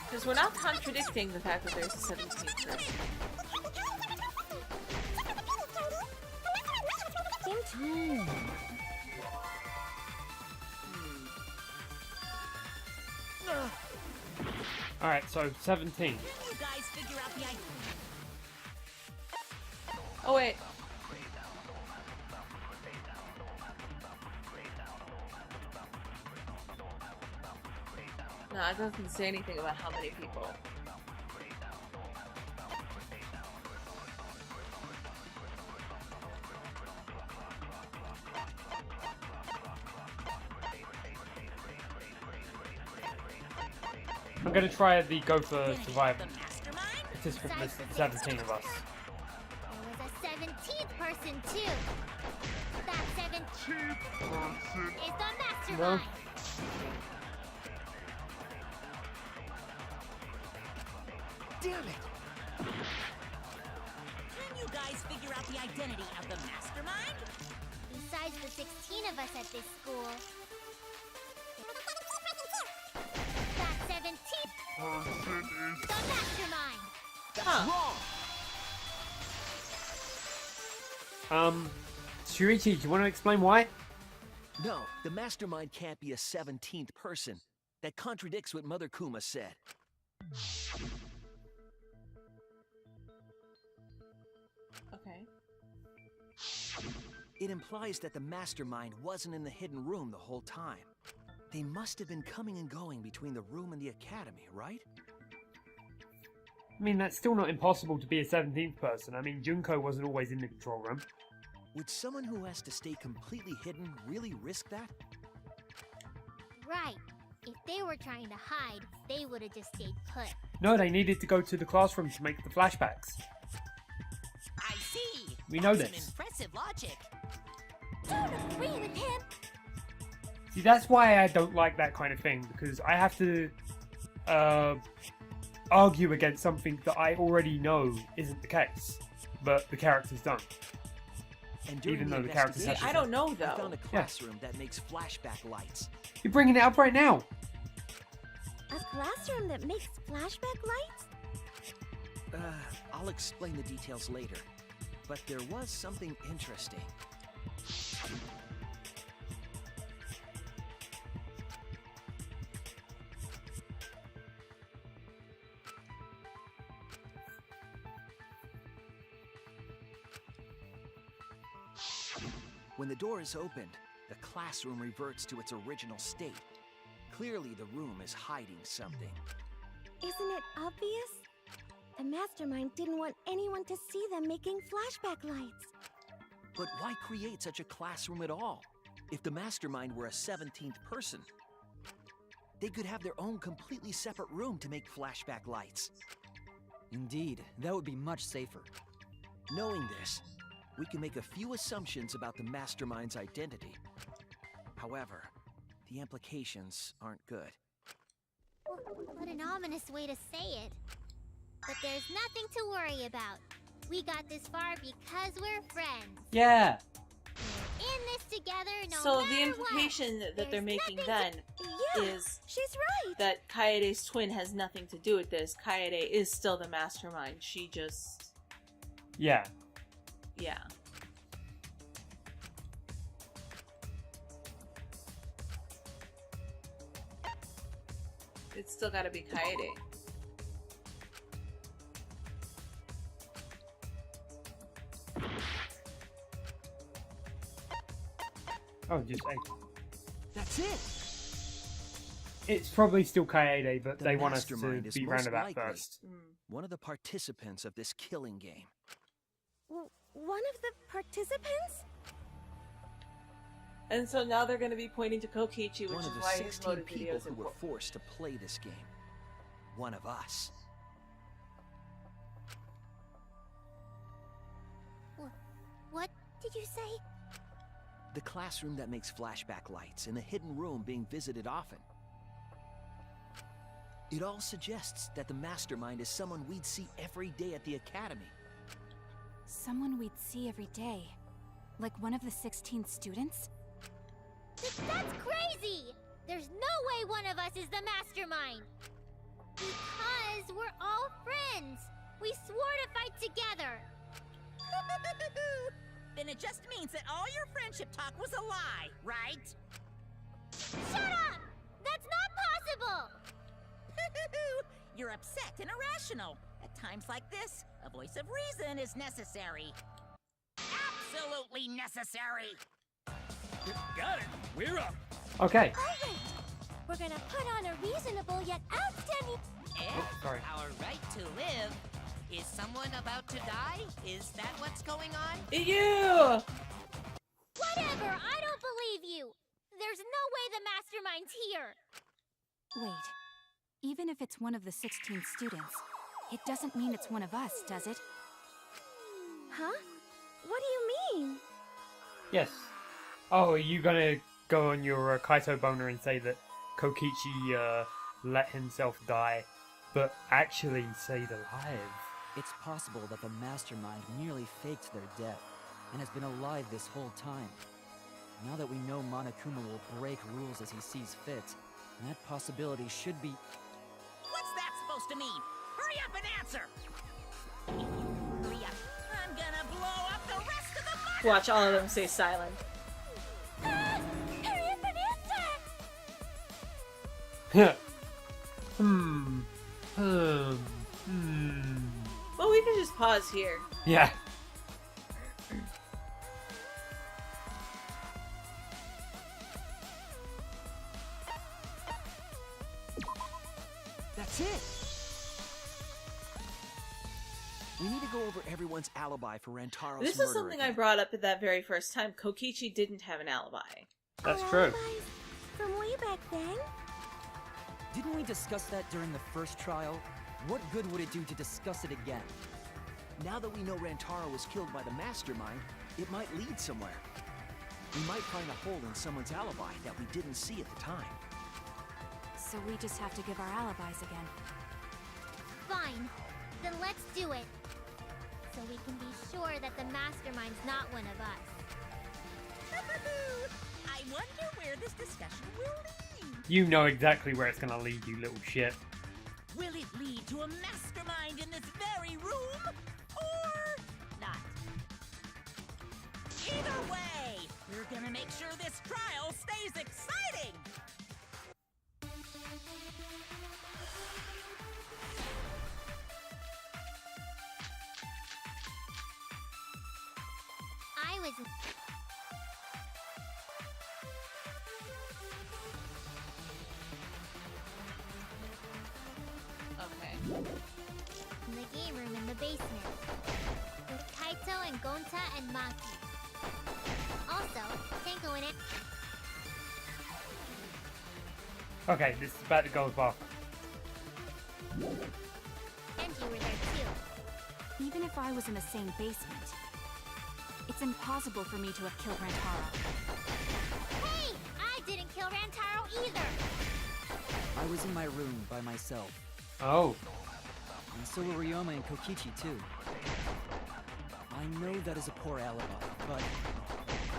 Because we're not contradicting the fact that there's a 17th person. Alright, so 17. You guys figure out the idea? Oh wait. No, it doesn't say anything about how many people. I'm gonna try the go for survival. Participant list 17 of us. There was a 17th person too. That 17th person is the mastermind. No. Damn it! Can you guys figure out the identity of the mastermind? Besides the 16 of us at this school. That 17th person is the mastermind. That's wrong! Shuichi, do you want to explain why? No, the mastermind can't be a 17th person. That contradicts what Mother Kuma said. Okay. It implies that the mastermind wasn't in the hidden room the whole time. They must have been coming and going between the room and the academy, right? I mean, that's still not impossible to be a 17th person. I mean, Junko wasn't always in the control room. Would someone who has to stay completely hidden really risk that? Right. If they were trying to hide, they would have just stayed put. No, they needed to go to the classroom to make the flashbacks. I see. We know That's this. some impressive logic. Don't agree with him. See, that's why I don't like that kind of thing, because I have to argue against something that I already know isn't the case, but the characters don't. And Even though the characters have to. I don't know I though. found a classroom that makes flashback lights. You're bringing it up right now. A classroom that makes flashback lights? I'll explain the details later. But there was something interesting. When the door is opened, the classroom reverts to its original state. Clearly, the room is hiding something. Isn't it obvious? The mastermind didn't want anyone to see them making flashback lights. But why create such a classroom at all? If the mastermind were a 17th person, they could have their own completely separate room to make flashback lights. Indeed, that would be much safer. Knowing this, we can make a few assumptions about the mastermind's identity. However, the implications aren't good. What an ominous way to say it. But there's nothing to worry about. We got this far because we're friends. Yeah. We're in this together no So matter the implication what. that they're There's making nothing then Yeah, is she's right. that Kaede's twin has nothing to do with this. Kaede is still the mastermind. She just... Yeah. Yeah. It's still gotta be Kaede. Oh, just eight. That's it! It's probably still Kaede, but The they want us to mastermind is be most roundabout likely first. one of the participants of this killing game. One of the participants? And so now they're gonna be pointing to Kokichi, which One is of the why his 16 motive people video is who were important. forced to play this game. One of us. What did you say? The classroom that makes flashback lights and the hidden room being visited often. It all suggests that the mastermind is someone we'd see every day at the academy. Someone we'd see every day. Like one of the 16 students? That's crazy! There's no way one of us is the mastermind! Because we're all friends! We swore to fight together! Then it just means that all your friendship talk was a lie, right? Shut up! That's not possible! You're upset and irrational. At times like this, a voice of reason is necessary. Absolutely necessary! Got it. We're up. Okay. Alright! We're gonna put on a reasonable yet outstanding... sorry. Our right to live. Is someone about to die? Is that what's going on? You! Whatever! I don't believe you! There's no way the mastermind's here! Wait. Even if it's one of the 16 students, it doesn't mean it's one of us, does it? Huh? What do you mean? Yes. Oh, are you gonna go on your Kaito boner and say that Kokichi let himself die, but actually stayed alive? It's possible that the mastermind merely faked their death and has been alive this whole time. Now that we know Monokuma will break rules as he sees fit, that possibility should be... What's that supposed to mean? Hurry up and answer! If you hurry up, I'm gonna blow up the rest of the Watch all of them say silent. Hurry up and answer! Well, we can just pause here. Yeah. That's it! We need to go over everyone's alibi for Rantaro's This murder is something again. I brought up at that very first time. Kokichi didn't have an alibi. That's Our true. alibis from way back then? Didn't we discuss that during the first trial? What good would it do to discuss it again? Now that we know Rantaro was killed by the mastermind, it might lead somewhere. We might find a hole in someone's alibi that we didn't see at the time. So we just have to give our alibis again. Fine. Then let's do it. So we can be sure that the mastermind's not one of us. I wonder where this discussion will lead. You know exactly where it's gonna lead, you little shit. Will it lead to a mastermind in this very room? Or not? Either way, we're gonna make sure this trial stays exciting! I was... Okay. in the game room in the basement. With Kaito and Gonta and Maki. Also, Tenko and it. Okay, this is about to go off. And you were there too. Even if I was in the same basement, it's impossible for me to have killed Rantaro. Hey! I didn't kill Rantaro either! I was in my room by myself. Oh. And so were Ryoma and Kokichi too. I know that is a poor alibi, but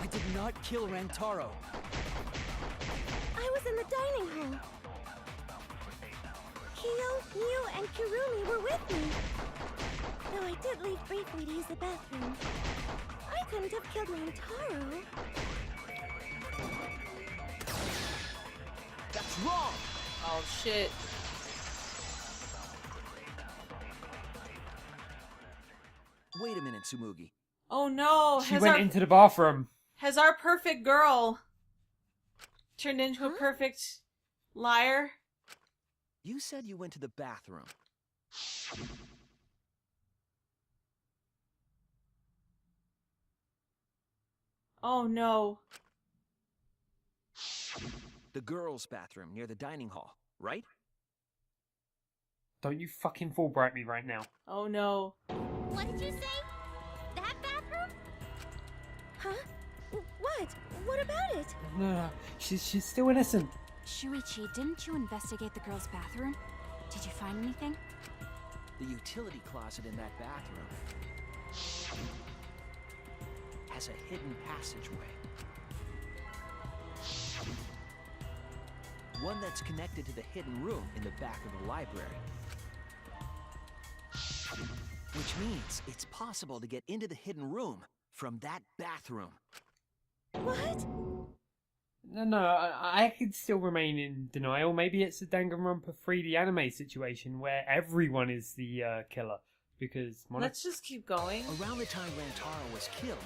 I did not kill Rantaro. I was in the dining hall. Kyo, Miu, and Kirumi were with me. Though I did leave briefly to use the bathroom. I couldn't have killed Rantaro. That's wrong! Oh shit. Wait a minute, Tsumugi. Oh no! She went into the bathroom. Has our perfect girl turned into a perfect liar? You said you went to the bathroom. Oh no. The girls' bathroom near the dining hall, right? Don't you fucking Fulbright me right now. Oh no. What did you say? That bathroom? Huh? What? What about it? No, she's still innocent. Shuichi, didn't you investigate the girls' bathroom? Did you find anything? The utility closet in that bathroom has a hidden passageway. One that's connected to the hidden room in the back of the library. Which means it's possible to get into the hidden room from that bathroom. What? No, I could still remain in denial. Maybe it's a Danganronpa 3D anime situation where everyone is the killer. Because let's just keep going. Around the time Rantaro was killed,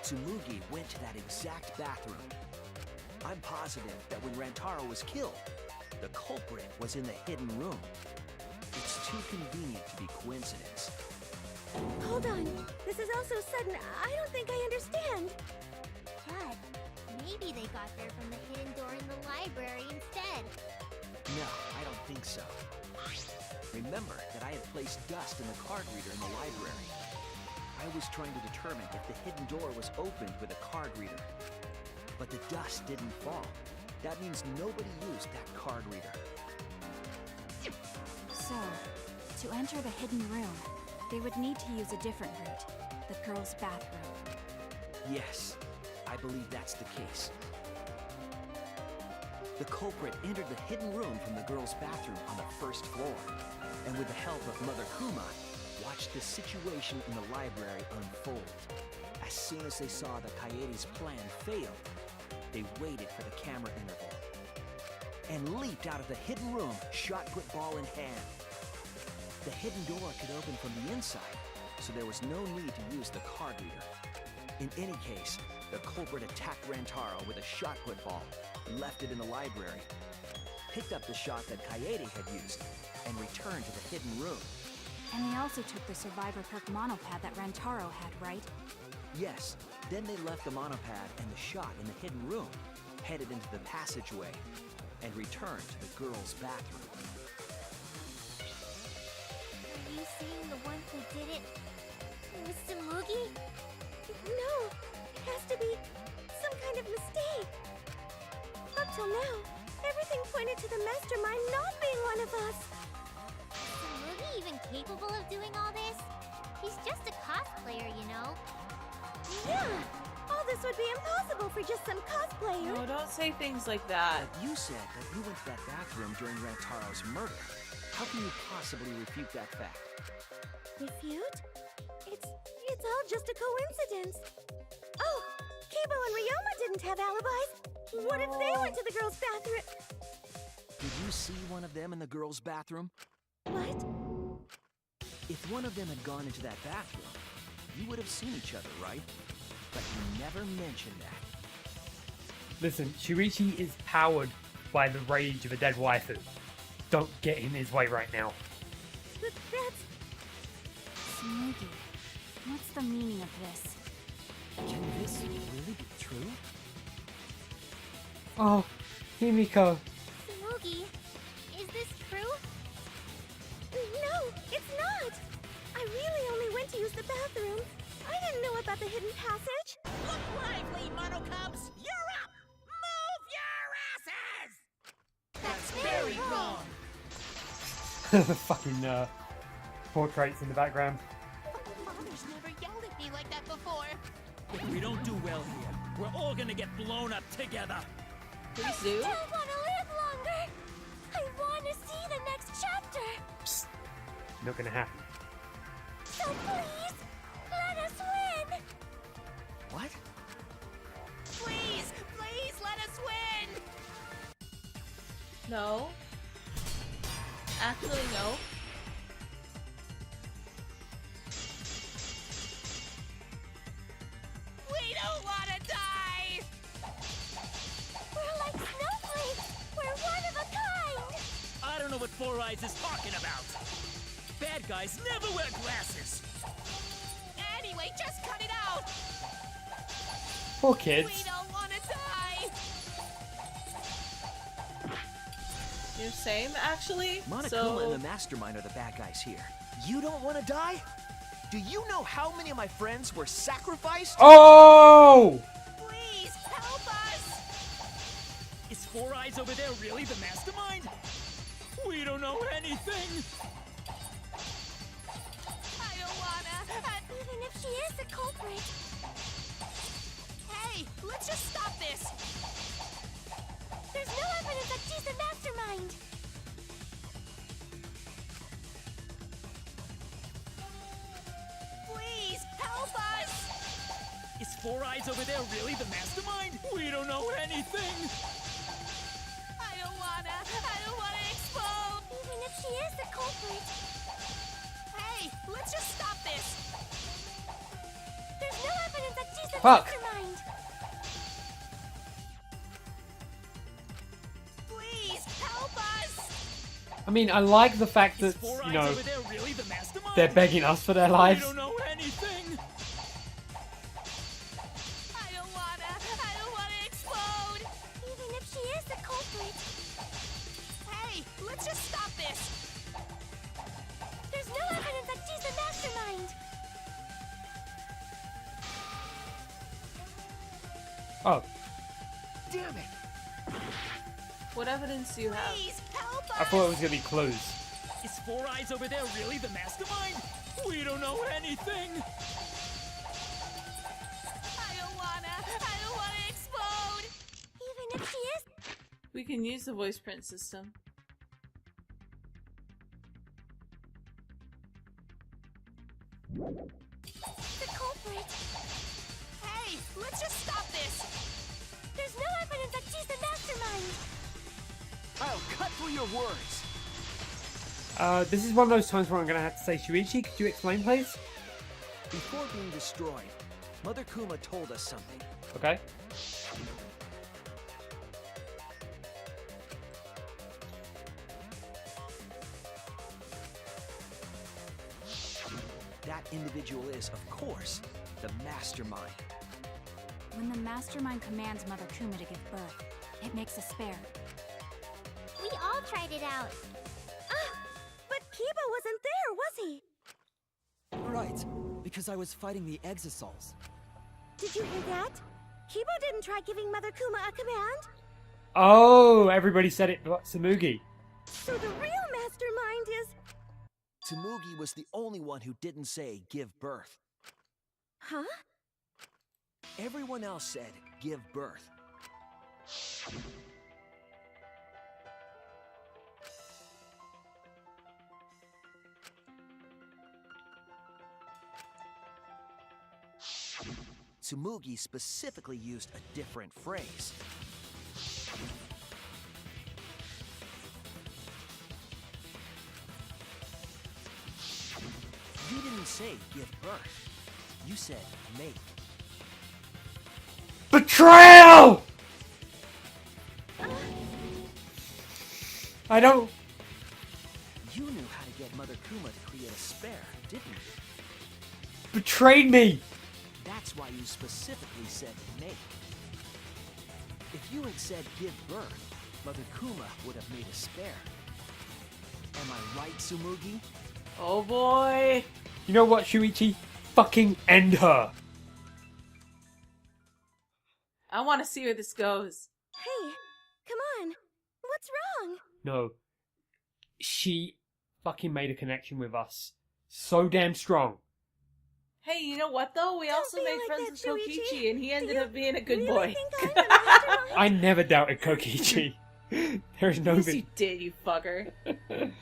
Tsumugi went to that exact bathroom. I'm positive that when Rantaro was killed, the culprit was in the hidden room. It's too convenient to be coincidence. Hold on. This is all so sudden. I don't think I understand. But maybe they got there from the hidden door in the library instead. No, I don't think so. Remember that I had placed dust in the card reader in the library. I was trying to determine if the hidden door was opened with a card reader. But the dust didn't fall. That means nobody used that card reader. So, to enter the hidden room, they would need to use a different route, the girls' bathroom. Yes, I believe that's the case. The culprit entered the hidden room from the girls' bathroom on the first floor, and with the help of Mother Kuma, watched the situation in the library unfold. As soon as they saw that Kaede's plan failed, they waited for the camera interval and leaped out of the hidden room, shot-put ball in hand. The hidden door could open from the inside, so there was no need to use the card reader. In any case, the culprit attacked Rantaro with a shot-put ball, left it in the library, picked up the shot that Kaede had used, and returned to the hidden room. And they also took the survivor perk monopad that Rantaro had, right? Yes, then they left the monopad and the shot in the hidden room, headed into the passageway, and returned to the girls' bathroom. Are you saying the one who did it was Tsumugi? No, it has to be some kind of mistake. Up till now, everything pointed to the mastermind not being one of us. Is Tsumugi even capable of doing all this? He's just a cosplayer, you know. Yeah, all this would be impossible for just some cosplayer. No, don't say things like that. But you said that you went to that bathroom during Rantaro's murder. How can you possibly refute that fact? Refute? It's all just a coincidence. Oh, Kibo and Ryoma didn't have alibis. What if they went to the girls' bathroom? Did you see one of them in the girls' bathroom? What? If one of them had gone into that bathroom, you would have seen each other, right? But you never mentioned that. Listen, Shuichi is powered by the rage of a dead waifu. Don't get in his way right now. But that's... Tsumugi, what's the meaning of this? Can this really be true? Oh, Himiko. Tsumugi, is this true? No, it's not. I really only went to use the bathroom. I didn't know about the hidden passage. Look lively, Monocubs! You're up! Move your asses! That's very wrong. Fucking portraits in the background. Father's never yelled at me like that before. If we don't do well here, we're all gonna get blown up together. Please do. I don't want to live longer. I want to see the next chapter. Psst. Not gonna happen. So please, let us win. What? Please, please let us win! No. Actually, no. We don't want to die! We're like snowflakes. We're one of a kind. I don't know what Four Eyes is talking about. Bad guys never wear glasses. Anyway, just cut it out! Poor kids. We don't want to die! You're same, actually. Monokuma and the Mastermind are the bad guys here. You don't want to die? Do you know how many of my friends were sacrificed? Oh! Please, help us! Is Four Eyes over there really the mastermind? We don't know anything! I don't wanna... Even if she is the culprit. Hey, let's just stop this! There's no evidence that she's the mastermind. Please, help us! Is Four Eyes over there really the mastermind? We don't know anything! I don't wanna explode! Even if she is the culprit. Hey, let's just stop this! There's no evidence that she's the Fuck. mastermind. Please, help us! I mean, I like the fact that, Four you Eyes know, over there really the mastermind? they're begging us for their We lives. don't know anything! I don't wanna explode! Even if she is the culprit. Hey, let's just stop this! There's no evidence that she's the mastermind. Oh, Damn it! What evidence do you have? Please, help us! I thought it was gonna be clues. Is Four Eyes over there really the mastermind? We don't know anything! I don't wanna explode! Even if she is. We can use the voice print system. The culprit. Hey, let's just stop this! There's no evidence that she's the mastermind. I'll cut through your words. This is one of those times where I'm gonna have to say, Shuichi, could you explain, please? Before being destroyed, Mother Kuma told us something. Okay. That individual is, of course, the mastermind. When the mastermind commands Mother Kuma to give birth, it makes a spare. We all tried it out. But Kiba wasn't there, was he? Right, because I was fighting the Exisals. Did you hear that? Kiba didn't try giving Mother Kuma a command. Oh, everybody said it but Samugi. So the real mastermind is... Tsumugi was the only one who didn't say give birth. Huh? Everyone else said give birth. Tsumugi specifically used a different phrase. You didn't say give birth. You said make. Betrayal! I don't... You knew how to get Mother Kuma to create a spare, didn't you? Betrayed me! That's why you specifically said make. If you had said give birth, Mother Kuma would have made a spare. Am I right, Tsumugi? Oh boy! You know what, Shuichi? Fucking end her! I want to see where this goes. Hey, come on. What's wrong? No. She fucking made a connection with us. So damn strong. Hey, you know what though? We also be made like friends that, with Shuichi. Kokichi, and he ended you up being a good really boy. think I'm the mastermind? I never doubted Kokichi. There's no Yes, bit... you did, you fucker.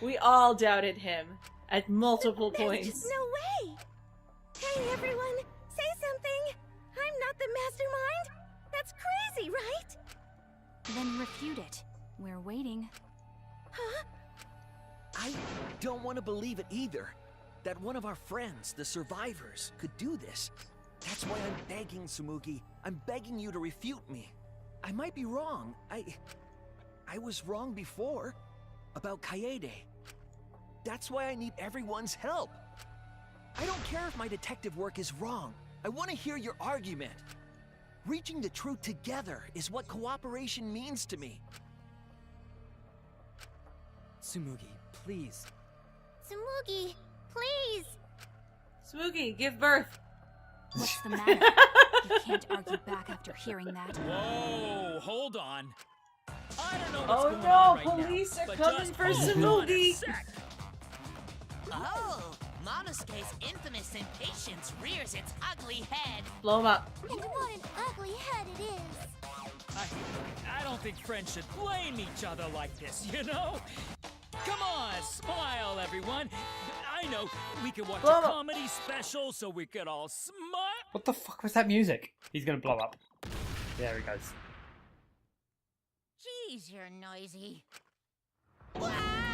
We all doubted him at multiple There's points. just no way. Hey, everyone, say something. I'm not the mastermind. That's crazy, right? Then refute it. We're waiting. Huh? I don't want to believe it either. That one of our friends, the survivors, could do this. That's why I'm begging, Tsumugi. I'm begging you to refute me. I might be wrong. I was wrong before. About Kaede. That's why I need everyone's help. I don't care if my detective work is wrong. I want to hear your argument. Reaching the truth together is what cooperation means to me. Tsumugi, please. Tsumugi, please. Smoogie, give birth. What's the matter? You can't argue back after hearing that. Whoa, hold on. I don't know what's Oh going no, on right police now, are but coming just for hold on a Smoogie. sec. Oh, Momosuke's infamous impatience rears its ugly head. Blow him up. And what an ugly head it is. I don't think friends should blame each other like this, you know? Come on, smile, everyone. I know we could watch Blow a him up. comedy special so we could all smile. What the fuck was that music? He's gonna blow up. There he goes. Jeez, you're noisy. Wah!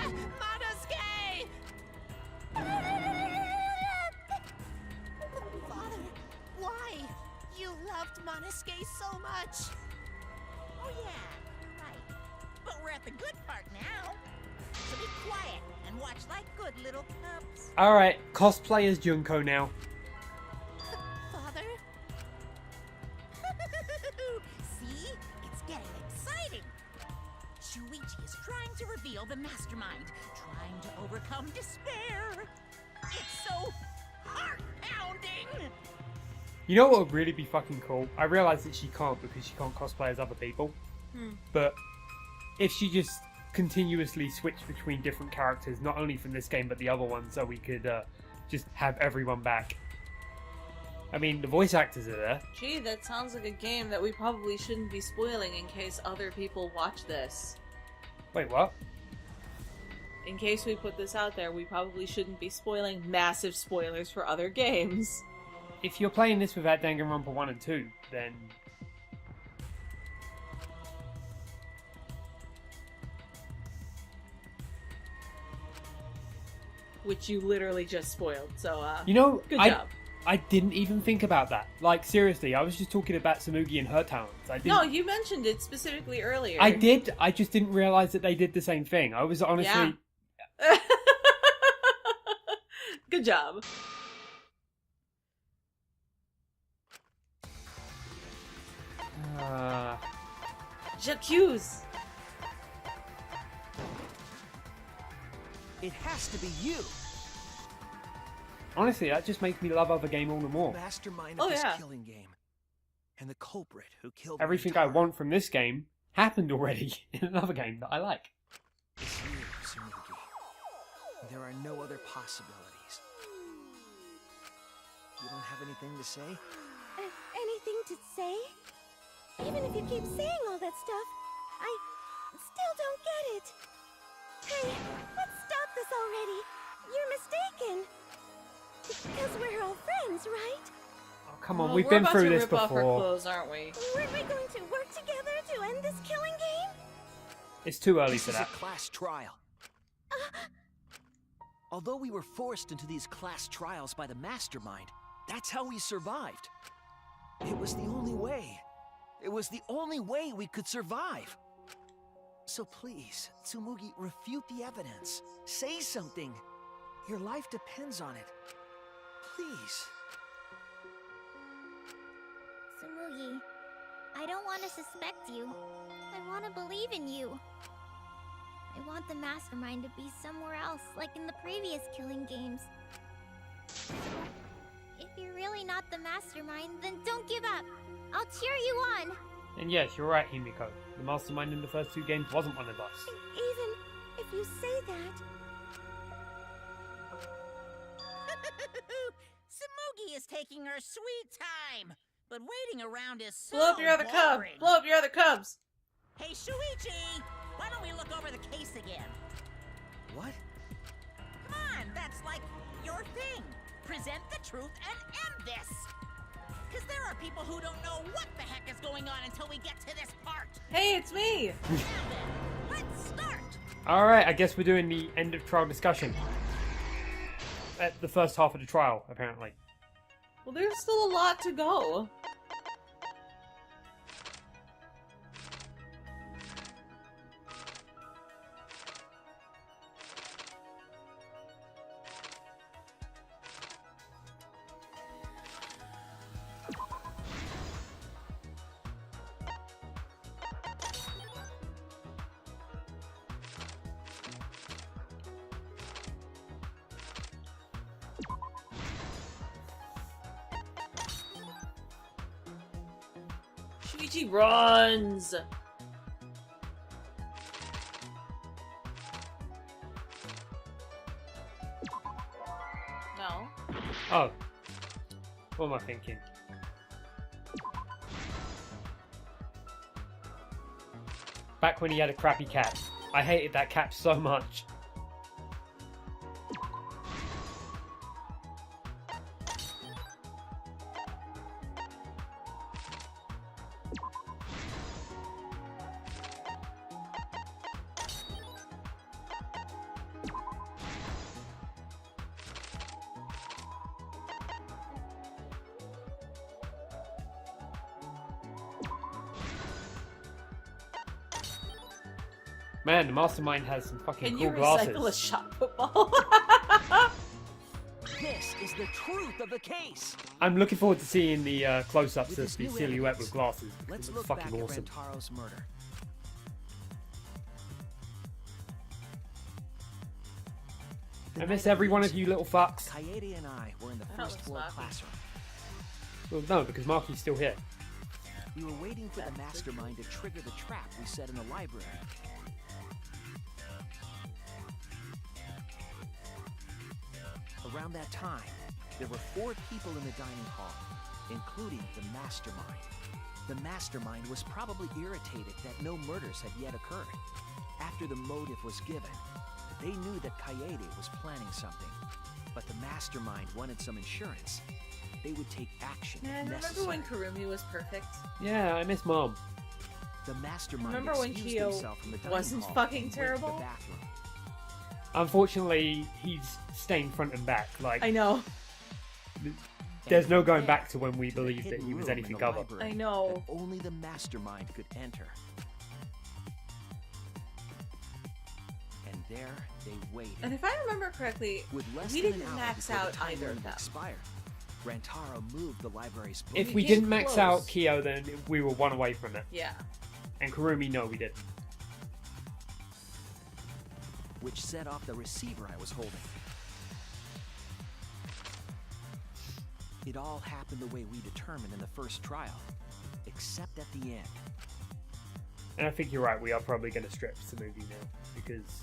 Monosuke! Father, why? You loved Monosuke so much. Oh yeah, you're right. But we're at the good part now. So be quiet and watch like good little cubs. Alright, cosplay as Junko now. Father? See? It's getting exciting. Shuichi is trying to reveal the mastermind, trying to overcome despair. It's so heart-pounding. You know what would really be fucking cool? I realise that she can't because she can't cosplay as other people. But if she just continuously switched between different characters, not only from this game but the other ones, so we could just have everyone back. I mean, the voice actors are there. Gee, that sounds like a game that we probably shouldn't be spoiling in case other people watch this. Wait, what? In case we put this out there, we probably shouldn't be spoiling massive spoilers for other games. If you're playing this without Danganronpa 1 and 2, then... Which you literally just spoiled, so, you know, good job. I didn't even think about that. Like, seriously, I was just talking about Tsumugi and her talents. No, you mentioned it specifically earlier. I did, I just didn't realise that they did the same thing. I was honestly... Yeah. Good job. J'accuse! It has to be you. Honestly, that just makes me love other game all the more. Mastermind of this killing game. And the culprit who killed Everything I want from this game happened already in another game that I like. It's you, Tsumugi. There are no other possibilities. You don't have anything to say? Anything to say? Even if you keep saying all that stuff, I still don't get it. Hey, let's stop this already. You're mistaken. Because we're all friends, right? Oh, come on, we've been through this before. We're about to rip off our clothes, aren't we? Weren't we going to work together to end this killing game? It's too early for This is that. a class trial. Although we were forced into these class trials by the mastermind, that's how we survived. It was the only way. It was the only way we could survive. So please, Tsumugi, refute the evidence. Say something. Your life depends on it. Please. Tsumugi, I don't want to suspect you. I want to believe in you. I want the mastermind to be somewhere else, like in the previous killing games. If you're really not the mastermind, then don't give up. I'll cheer you on. And yes, you're right, Himiko. The mastermind in the first two games wasn't one of us. Even if you say that... Tsumugi is taking her sweet time, but waiting around is so Blow up your other cub! boring. Blow up your other cubs! Hey, Shuichi! Why don't we look over the case again? What? Come on, that's like your thing. Present the truth and end this. Because there are people who don't know what the heck is going on until we get to this part. Hey, it's me! Now then, let's start. Alright, I guess we're doing the end of trial discussion. At the first half of the trial, apparently. Well, there's still a lot to go. Shuichi runs! No. Oh. What am I thinking? Back when he had a crappy cap. I hated that cap so much. Man, the mastermind has some fucking Can cool you glasses. recycle a shot football? This is the truth of the case. I'm looking forward to seeing the close-ups With of this the new silhouette evidence, with glasses. Let's It look looks back fucking at awesome. Rantaro's murder. I miss every one of you little fucks. Kaede and I were in the I thought it first was floor Maki. classroom. Well, no, because Marky's still here. We were waiting for the mastermind to trigger the trap we set in the library. Around that time, there were 4 people in the dining hall, including the mastermind. The mastermind was probably irritated that no murders had yet occurred. After the motive was given, they knew that Kaede was planning something, but the mastermind wanted some insurance. They would take action if Man, remember necessary. when Kurumi was perfect? Yeah, I miss Mom. The mastermind Remember when excused Kyo himself from the dining wasn't hall fucking and went to terrible? the bathroom. Unfortunately, he's staying front and back. Like, I know. there's no And going then back to when we to the believed that hidden he was room in anything the other. library I know. that only the mastermind could enter. And there they waited. And if I remember correctly, With less we than didn't an hour max before the out time either limit of them. expired, Rantaro moved the library's book. If We we came didn't max close. out Kyo, then we were one away from it. Yeah. And Kurumi, no, we didn't. which set off the receiver I was holding. It all happened the way we determined in the first trial, except at the end. And I think you're right, we are probably going to strip the movie now. Because...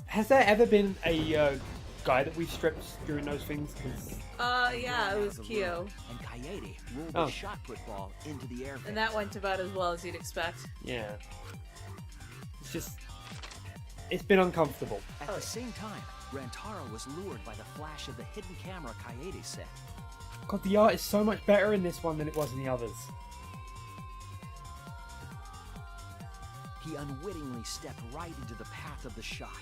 has there ever been a guy that we've stripped during those things? 'Cause Yeah, it was Kyo. And Kaede rolled Oh. the shot put ball into the air vent. And that went about as well as you'd expect. yeah. It's just... it's been uncomfortable. At the same time, Rantaro was lured by the flash of the hidden camera Kaede set. God, the art is so much better in this one than it was in the others. He unwittingly stepped right into the path of the shot.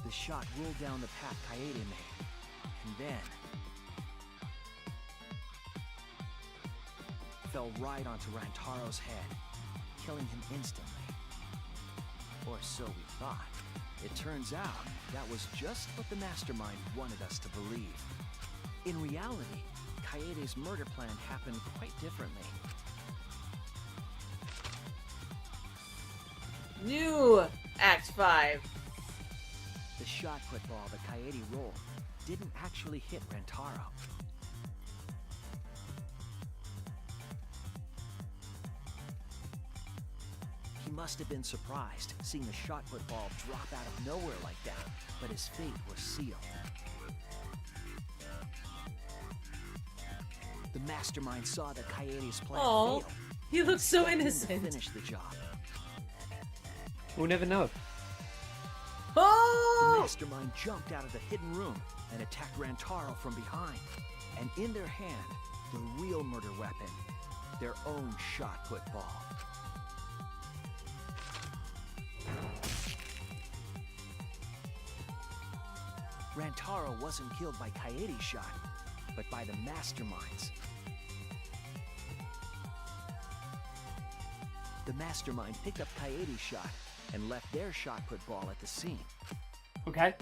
The shot rolled down the path Kaede made, and then fell right onto Rantaro's head, killing him instantly. Or so we thought. It turns out that was just what the mastermind wanted us to believe. In reality, Kaede's murder plan happened quite differently. New Act 5. The shot put ball that Kaede rolled didn't actually hit Rantaro. He must have been surprised seeing the shot put ball drop out of nowhere like that, but his fate was sealed. The mastermind saw that Kaede's plan Oh, failed. he looks so Stepped in to innocent. finish the job. We'll never know. The Oh! mastermind jumped out of the hidden room and attacked Rantaro from behind. And in their hand, the real murder weapon, their own shot put ball. Rantaro wasn't killed by Kaede's shot, but by the masterminds. The mastermind picked up Kaede's shot and left their shot put ball at the scene. Okay.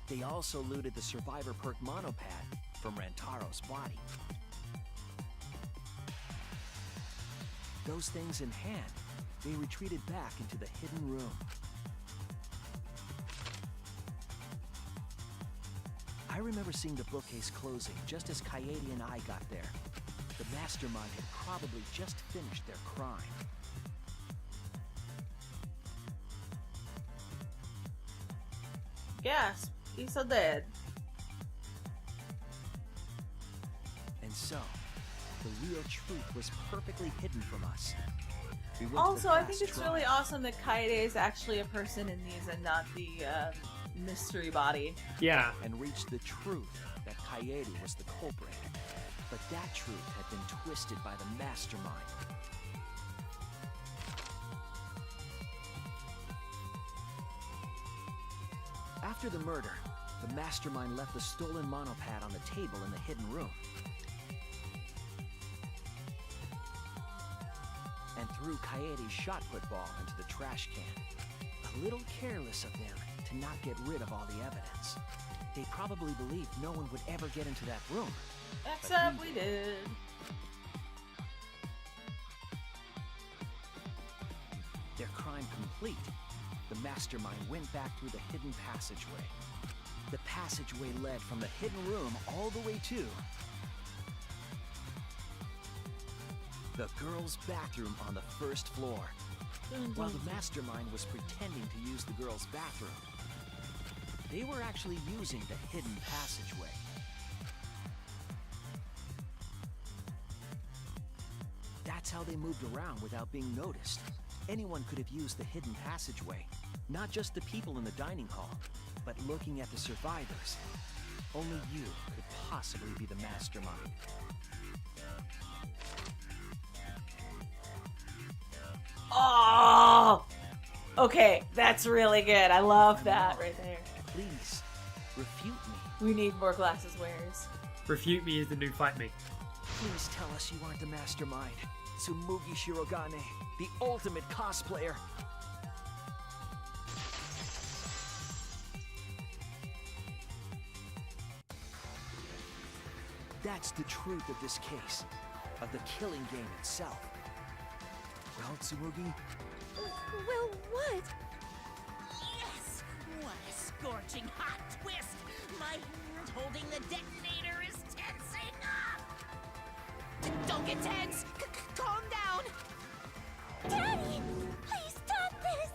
They also looted the survivor perk monopad from Rantaro's body. Those things in hand, they retreated back into the hidden room. I remember seeing the bookcase closing just as Kaede and I got there. The mastermind had probably just finished their crime. Gasp. He's so dead. And so, the real truth was perfectly hidden from us. We went to Also, the I class think it's trial. really awesome that Kaede is actually a person in these and not the mystery body. Yeah. And reached the truth that Kaede was the culprit. But that truth had been twisted by the mastermind. After the murder, the mastermind left the stolen monopad on the table in the hidden room. And threw Kaede's shot put ball into the trash can. A little careless of them to not get rid of all the evidence. They probably believed no one would ever get into that room. Except we did. Their crime complete, the mastermind went back through the hidden passageway. The passageway led from the hidden room all the way to the girls' bathroom on the first floor. While the mastermind was pretending to use the girls' bathroom, they were actually using the hidden passageway. That's how they moved around without being noticed. Anyone could have used the hidden passageway, not just the people in the dining hall, but looking at the survivors. Only you could possibly be the mastermind. Oh! Okay, that's really good. I love that right there. Please, refute me. We need more glasses wearers. Refute me is the new fight me. Please tell us you aren't the mastermind. Tsumugi Shirogane, the ultimate cosplayer. That's the truth of this case, of the killing game itself. Well, Tsumugi? Well, what? Yes! What a scorching hot twist! My hand holding the detonator is tensing up! Don't get tense! Calm down! Daddy! Please stop this!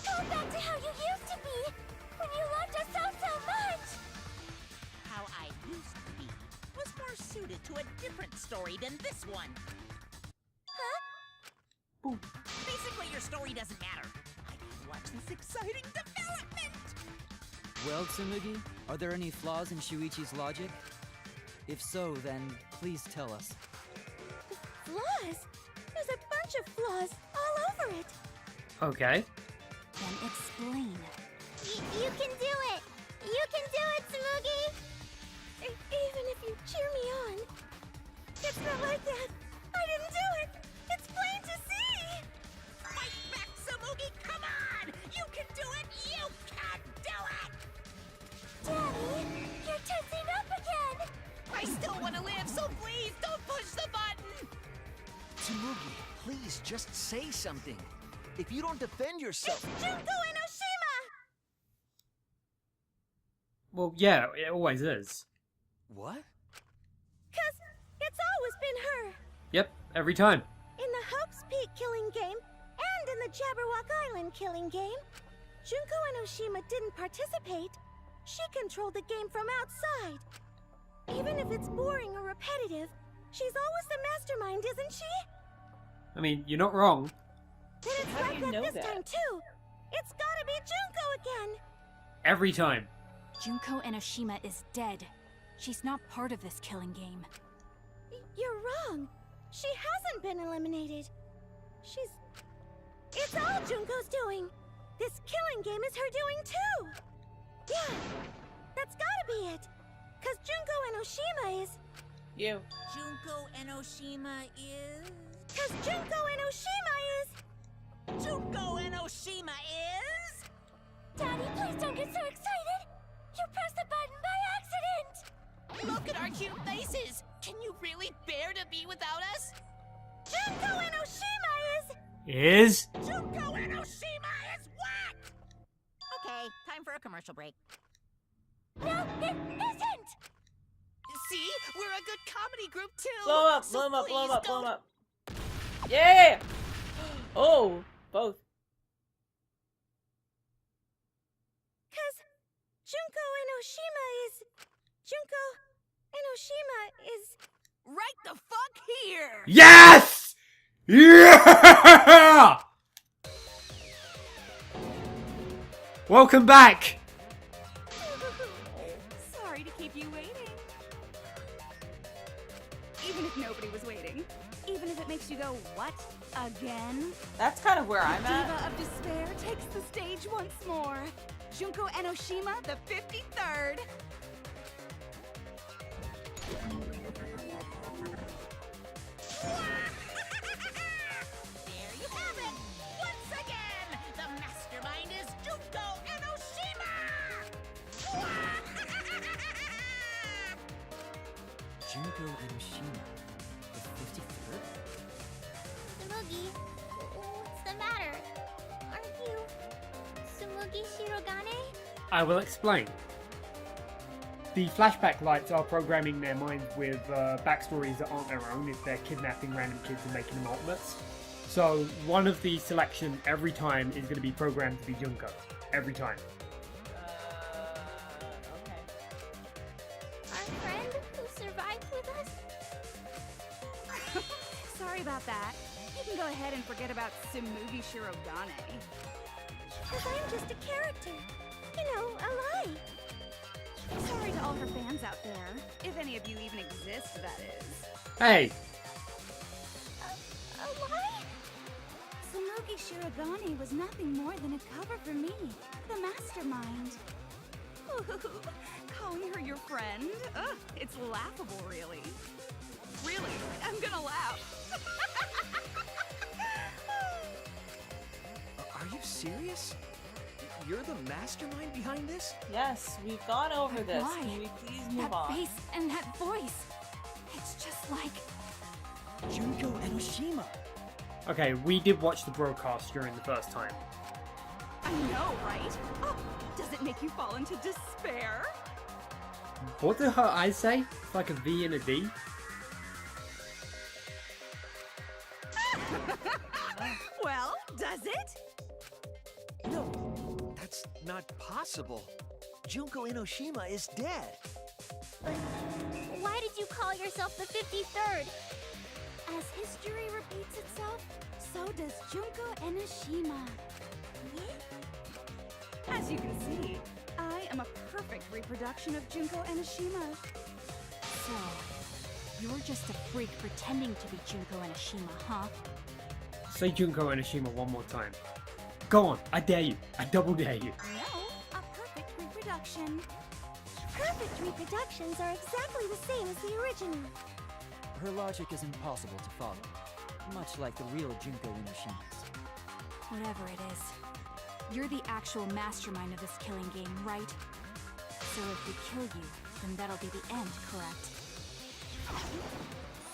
Go back to how you used to be! When you loved us so much! How I used to be was more suited to a different story than this one. Huh? Basically, your story doesn't matter. I can watch this exciting development! Well, Tsumugi, are there any flaws in Shuichi's logic? If so, then please tell us. Flaws? There's a bunch of flaws all over it. Okay. Then explain. You can do it! You can do it, Tsumugi! Even if you cheer me on. It's not like that. I didn't do it. It's plain to see. Fight back, Tsumugi! Come on! You can do it! You can do it! Daddy, you're tensing up again! I still want to live, so please don't push the button! Tsumugi, please just say something. If you don't defend yourself... It's Junko Enoshima! Well, yeah, it always is. What? 'Cause it's always been her. Yep, every time. In the Hope's Peak killing game, and in the Jabberwock Island killing game, Junko Enoshima didn't participate. She controlled the game from outside. Even if it's boring or repetitive, she's always the mastermind, isn't she? I mean, you're not wrong. Then it's How do like you know that this that? time too. It's gotta be Junko again. Every time. Junko Enoshima is dead. She's not part of this killing game. You're wrong. She hasn't been eliminated. It's all Junko's doing. This killing game is her doing too. Yeah, that's gotta be it. 'Cause Junko Enoshima is... You. Junko Enoshima is... 'Cause Junko Enoshima is... Junko Enoshima is... Daddy, please don't get so excited! You pressed the button by accident! Look at our cute faces! Can you really bear to be without us? Junko Enoshima is... Is? Junko Enoshima is whack! Okay, time for a commercial break. No, it isn't! See? We're a good comedy group too! Blow up, So blow 'em up, blow 'em please up, blow 'em don't- up. Yeah! Oh, both. 'Cause Junko Enoshima is... Junko Enoshima is... Right the fuck here! Yes! Yeah! Welcome back! Sorry to keep you waiting. Even if nobody was waiting. Even if it makes you go, what? Again? That's kind of where I'm The at. Diva of Despair takes the stage once more. Junko Enoshima the 53rd. There you have it! Once again, the mastermind is Junko Enoshima! Junko Enoshima, the 53rd? Tsumugi, what's the matter? Aren't you Tsumugi Shirogane? I will explain. The flashback lights are programming their minds with backstories that aren't their own if they're kidnapping random kids and making them ultimates. So one of the selection every time is going to be programmed to be Junko. Every time. Okay. Our friend who survived with us? Sorry about that. You can go ahead and forget about Tsumugi Shirogane. Because I'm just a character. You know, a lie. Sorry to all her fans out there. If any of you even exist, that is. Hey! A lie? Tsumugi Shirogane was nothing more than a cover for me, the mastermind. Ooh, calling her your friend? Ugh, it's laughable, really. Really, I'm gonna laugh. Are you serious? You're the mastermind behind this? Yes, we've gone over this. Why? Can we please move That on? face and that voice. It's just like... Junko Enoshima. Okay, we did watch the broadcast during the first time. I know, right? Oh, does it make you fall into despair? What do her eyes say? It's like a V and a D. Well, does it? No, that's not possible. Junko Enoshima is dead. But why did you call yourself the 53rd? As history repeats itself, so does Junko Enoshima. As you can see, I am a perfect reproduction of Junko Enoshima. So, you're just a freak pretending to be Junko Enoshima, huh? Say Junko Enoshima one more time. Go on, I dare you. I double dare you. No, a perfect reproduction. Perfect reproductions are exactly the same as the original. Her logic is impossible to follow, much like the real Junko Enoshima's. Whatever it is. You're the actual mastermind of this killing game, right? So if we kill you, then that'll be the end, correct?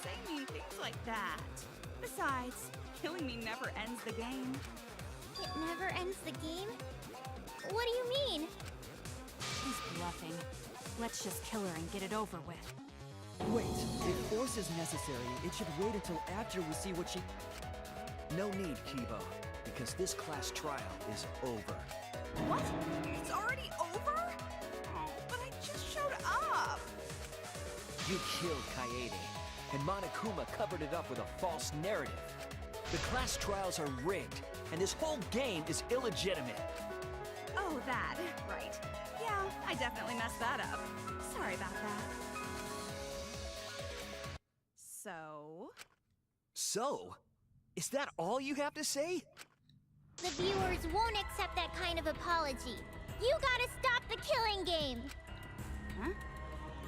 Say mean things like that. Besides, killing me never ends the game. It never ends the game? What do you mean? He's bluffing. Let's just kill her and get it over with. Wait, if force is necessary, it should wait until after we see what she... No need, Kibo, because this class trial is over. What? It's already over? Oh, but I just showed up. You killed Kaede, and Monokuma covered it up with a false narrative. The class trials are rigged, and this whole game is illegitimate. Oh, that. Right. Yeah, I definitely messed that up. Sorry about that. So? Is that all you have to say? The viewers won't accept that kind of apology. You gotta stop the killing game! Huh?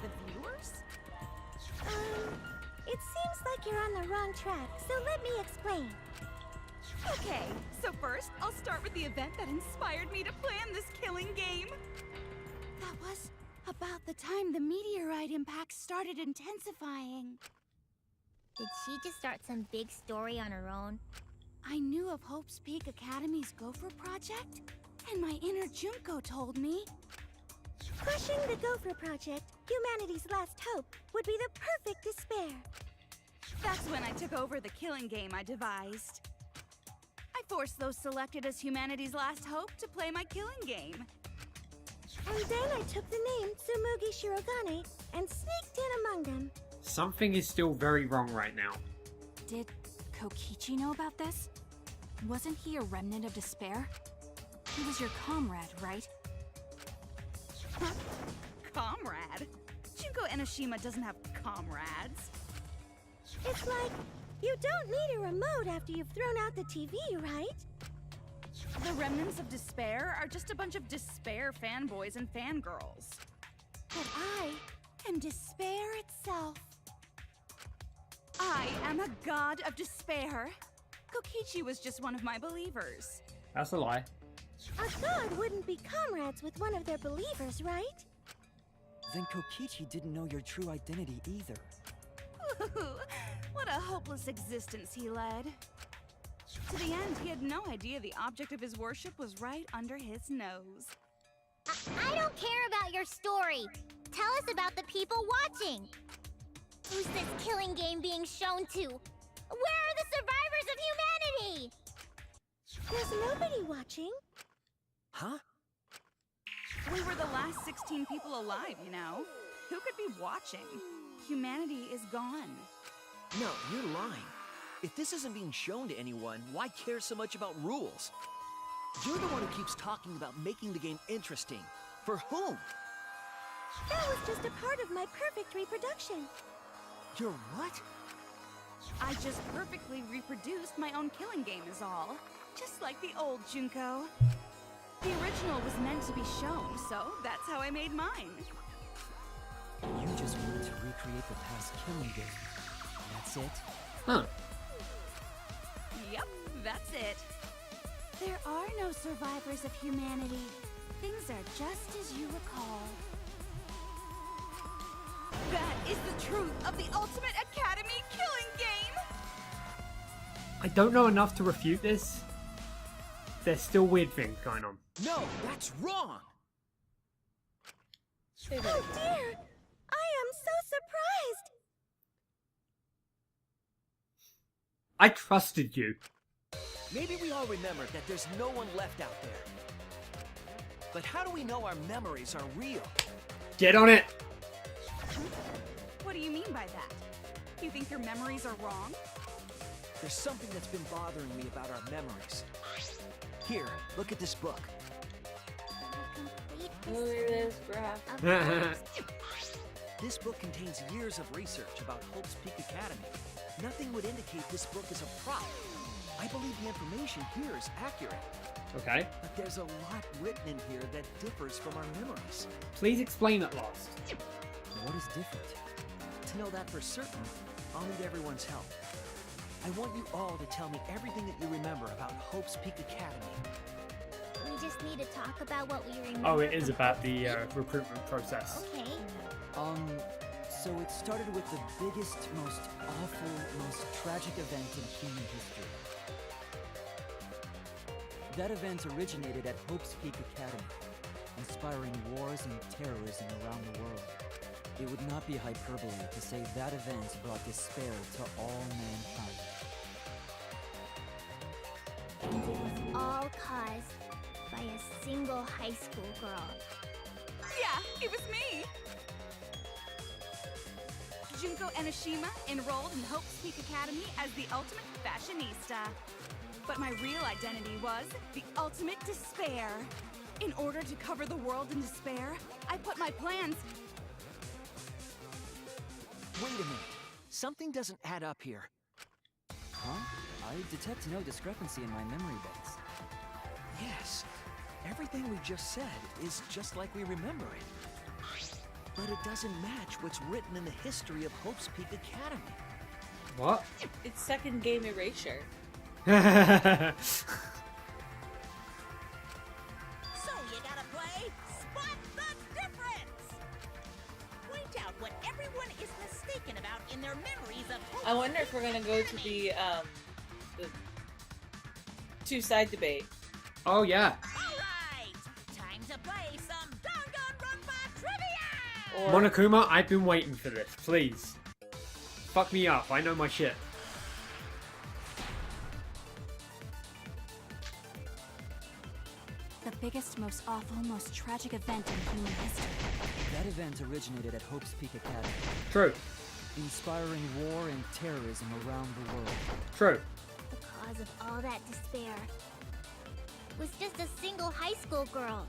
The viewers? It seems like you're on the wrong track, so let me explain. Okay, so first, I'll start with the event that inspired me to plan this killing game. That was about the time the meteorite impact started intensifying. Did she just start some big story on her own? I knew of Hope's Peak Academy's Gopher Project, and my inner Junko told me crushing the Gopher Project, humanity's last hope, would be the perfect despair. That's when I took over the killing game I devised. I forced those selected as humanity's last hope to play my killing game. And then I took the name Tsumugi Shirogane and sneaked in among them. Something is still very wrong right now. Did Kokichi know about this? Wasn't he a remnant of despair? He was your comrade, right? Huh? Comrade? Junko Enoshima doesn't have comrades. It's like, you don't need a remote after you've thrown out the TV, right? The remnants of despair are just a bunch of despair fanboys and fangirls. But I am despair itself. I am a god of despair. Kokichi was just one of my believers. That's a lie. A god wouldn't be comrades with one of their believers, right? Then Kokichi didn't know your true identity either. What a hopeless existence he led. To the end, he had no idea the object of his worship was right under his nose. I don't care about your story. Tell us about the people watching. Who's this killing game being shown to? Where are the survivors of humanity? There's nobody watching. Huh? We were the last 16 people alive, you know. Who could be watching? Humanity is gone. No, you're lying. If this isn't being shown to anyone, why care so much about rules? You're the one who keeps talking about making the game interesting. For whom? That was just a part of my perfect reproduction. Your what? I just perfectly reproduced my own killing game is all. Just like the old Junko. The original was meant to be shown, so that's how I made mine. You just wanted to recreate the past killing game. That's it? Huh. Yep, that's it. There are no survivors of humanity. Things are just as you recall. That is the truth of the Ultimate Academy killing game! I don't know enough to refute this. There's still weird things going on. No, that's wrong! Oh dear! I am so surprised! I trusted you. Maybe we all remember that there's no one left out there. But how do we know our memories are real? Get on it! What do you mean by that? You think your memories are wrong? There's something that's been bothering me about our memories. Here, look at this book. This book contains years of research about Hope's Peak Academy. Nothing would indicate this book is a prop. I believe the information here is accurate. Okay. But there's a lot written in here that differs from our memories. Please explain at last. What is different? To know that for certain, I'll need everyone's help. I want you all to tell me everything that you remember about Hope's Peak Academy. We just need to talk about what we remember. Oh, it is about the recruitment process. Okay. So it started with the biggest, most awful, most tragic event in human history. That event originated at Hope's Peak Academy, inspiring wars and terrorism around the world. It would not be hyperbole to say that event brought despair to all mankind. And it was all caused by a single high school girl. Yeah, it was me! Junko Enoshima enrolled in Hope's Peak Academy as the ultimate fashionista. But my real identity was the ultimate despair. In order to cover the world in despair, I put my plans... Wait a minute. Something doesn't add up here. Huh? I detect no discrepancy in my memory banks. Yes. Everything we just said is just like we remember it. But it doesn't match what's written in the history of Hope's Peak Academy. What? It's second game erasure. So you gotta play Spot the Difference! Point out what everyone is mistaken about in their memories of Hope's I wonder if we're gonna go to the two-side debate. Oh, yeah. Alright! Time to play some Danganronpa trivia! Or Monokuma, I've been waiting for this. Please. Fuck me up. I know my shit. The biggest, most awful, most tragic event in human history. That event originated at Hope's Peak Academy, True. inspiring war and terrorism around the world. True. The cause of all that despair was just a single high school girl.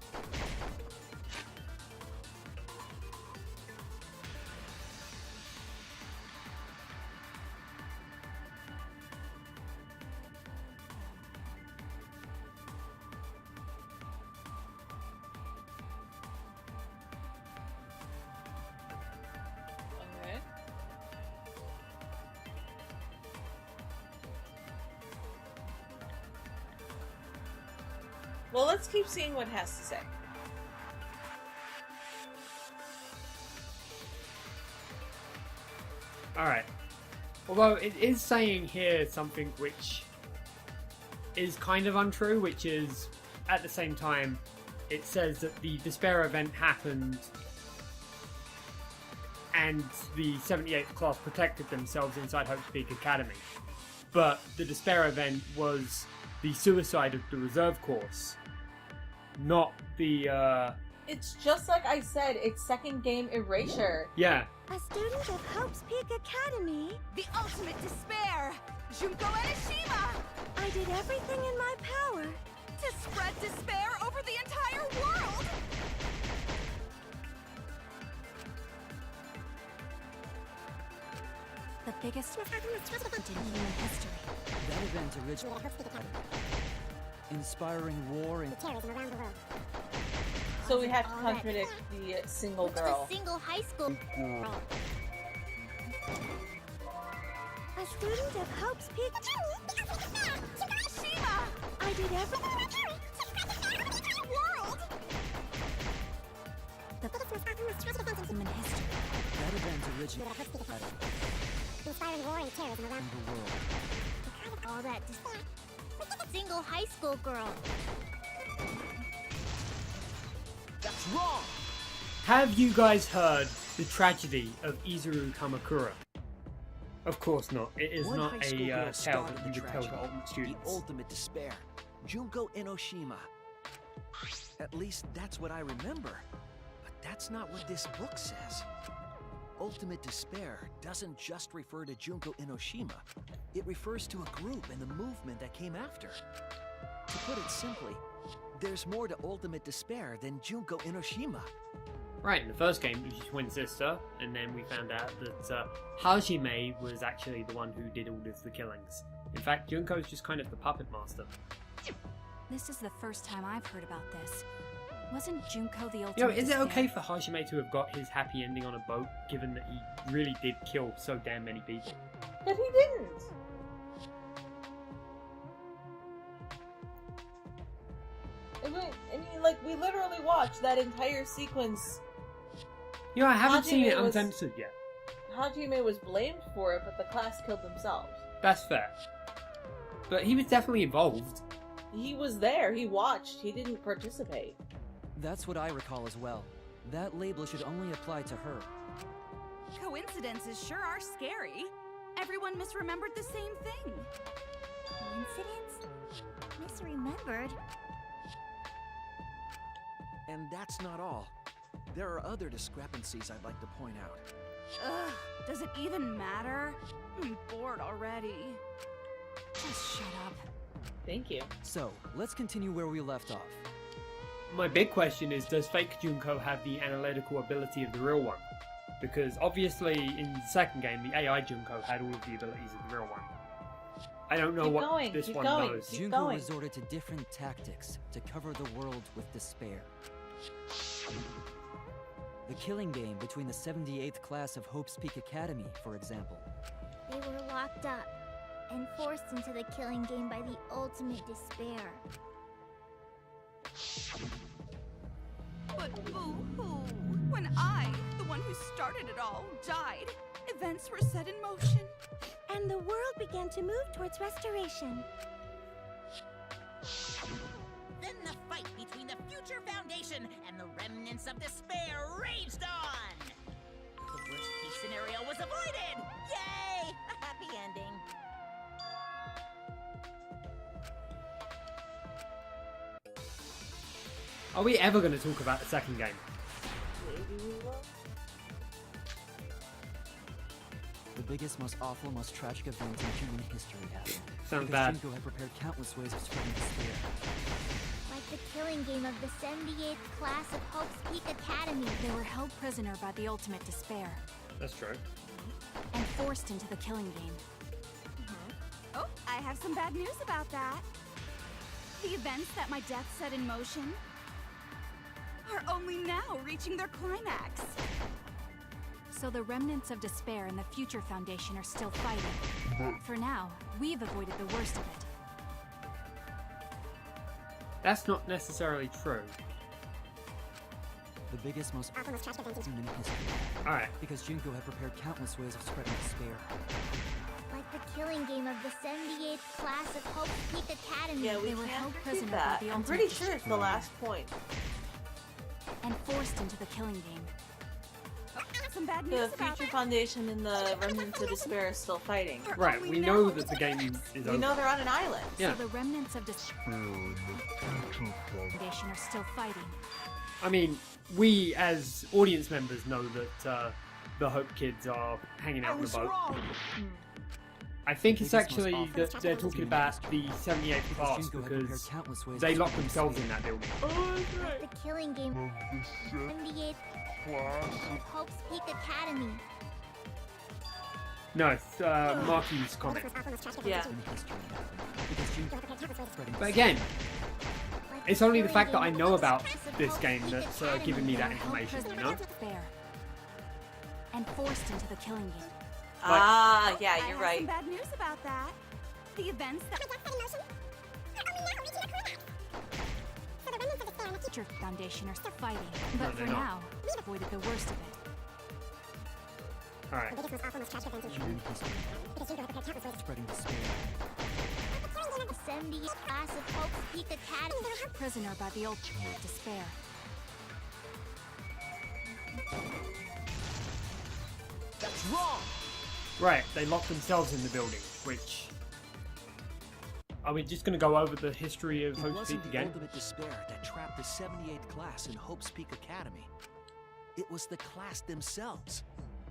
Well, let's keep seeing what it has to say. Alright. Although it is saying here something which is kind of untrue, which is, at the same time, it says that the Despair event happened and the 78th class protected themselves inside Hope's Peak Academy. But the Despair event was the suicide of the reserve course, not the, It's just like I said, it's second game erasure. Yeah. A student of Hope's Peak Academy. The ultimate despair! Junko Enoshima! I did everything in my power to spread despair over the entire world! The biggest event in human history. That event originally inspiring war and terrorism around the world. So we have to contradict the single girl. The single high school girl. A student of Hope's Peak. Hiroshima! I did everything. World! The human history. that event originally Inspiring war and terrorism around the world. all that single high school girl. That's wrong! Have you guys heard the tragedy of Izuru Kamakura? Of course not. It is One not high school a girl tale started that the you would tell to tragedy, ultimate students. The ultimate despair. Junko Enoshima. At least that's what I remember. But that's not what this book says. Ultimate despair doesn't just refer to Junko Enoshima. It refers to a group and the movement that came after. To put it simply, there's more to ultimate despair than Junko Enoshima. Right, in the first game, it was your twin sister, and then we found out that Hajime was actually the one who did all of the killings. In fact, Junko's just kind of the puppet master. This is the first time I've heard about this. Wasn't Junko the ultimate You know, is it despair? okay for Hajime to have got his happy ending on a boat, given that he really did kill so damn many people? But he didn't! I mean, like, we literally watched that entire sequence. You know, I haven't seen it Hajime was- uncensored yet. Hajime was blamed for it, but the class killed themselves. That's fair. But he was definitely involved. He was there, he watched, he didn't participate. That's what I recall as well. That label should only apply to her. Coincidences sure are scary. Everyone misremembered the same thing. Coincidence? Misremembered? And that's not all. There are other discrepancies I'd like to point out. Ugh, does it even matter? I'm bored already. Just shut up. Thank you. So, let's continue where we left off. My big question is, does fake Junko have the analytical ability of the real one? Because obviously in the second game, the AI Junko had all of the abilities of the real one. I don't know Keep what going, this keep one going. knows. Keep Junko going. resorted to different tactics to cover the world with despair. The killing game between the 78th class of Hope's Peak Academy, for example. They were locked up and forced into the killing game by the ultimate despair. But boo-hoo! When I, the one who started it all, died, events were set in motion. And the world began to move towards restoration. Then the fight between the Future Foundation and the remnants of despair raged on! The worst case scenario was avoided! Yay! A happy ending. Are we ever going to talk about the second game? The biggest, most awful, most tragic event in human history happened. Sounds because bad. Junko had prepared countless ways of spreading despair. Like the killing game of the 78th class of Hope's Peak Academy. They were held prisoner by the ultimate despair That's true. and forced into the killing game. Oh, I have some bad news about that. The events that my death set in motion are only now reaching their climax. So the remnants of despair and the Future Foundation are still fighting. For now, we've avoided the worst of it. That's not necessarily true. The biggest, most in history. Alright. Because Junko had prepared countless ways of spreading despair. Like the killing game of the 78th class of Hope Peak Academy. Yeah, we They were can't held repeat prisoner by that. the I'm ultimate pretty sure it's the destroyer. last point. And forced into the killing game. Some bad The news about Future Foundation and the Remnants of Despair are still fighting. Right, we know that the game is over. We know they're on an island. Yeah. So the remnants of Despair Foundation are still fighting. I mean, we as audience members know that the Hope kids are hanging out on the boat. I think it's actually that they're talking about the 78th class because they lock themselves in that building. Like the killing game of the 78th class of Hope's Peak Academy. No, it's Marky's comment. Yeah. But again, it's only the fact that I know about this game that's giving me that information, you know? Despair. And forced into the killing game. Ah, yeah, I you're have right. some bad news about that. The events that Future Foundation are still fighting. No, But for they're not. now, we've avoided the worst of it. Alright. Spreading despair. The 78th class of Hope's Peak Academy. Prisoner by the ultimate despair. That's wrong! Right, they lock themselves in the building, which... Are we just going to go over the history of It Hope's Peak wasn't the again? ultimate despair that trapped the 78th class in Hope's Peak Academy. It was the class themselves.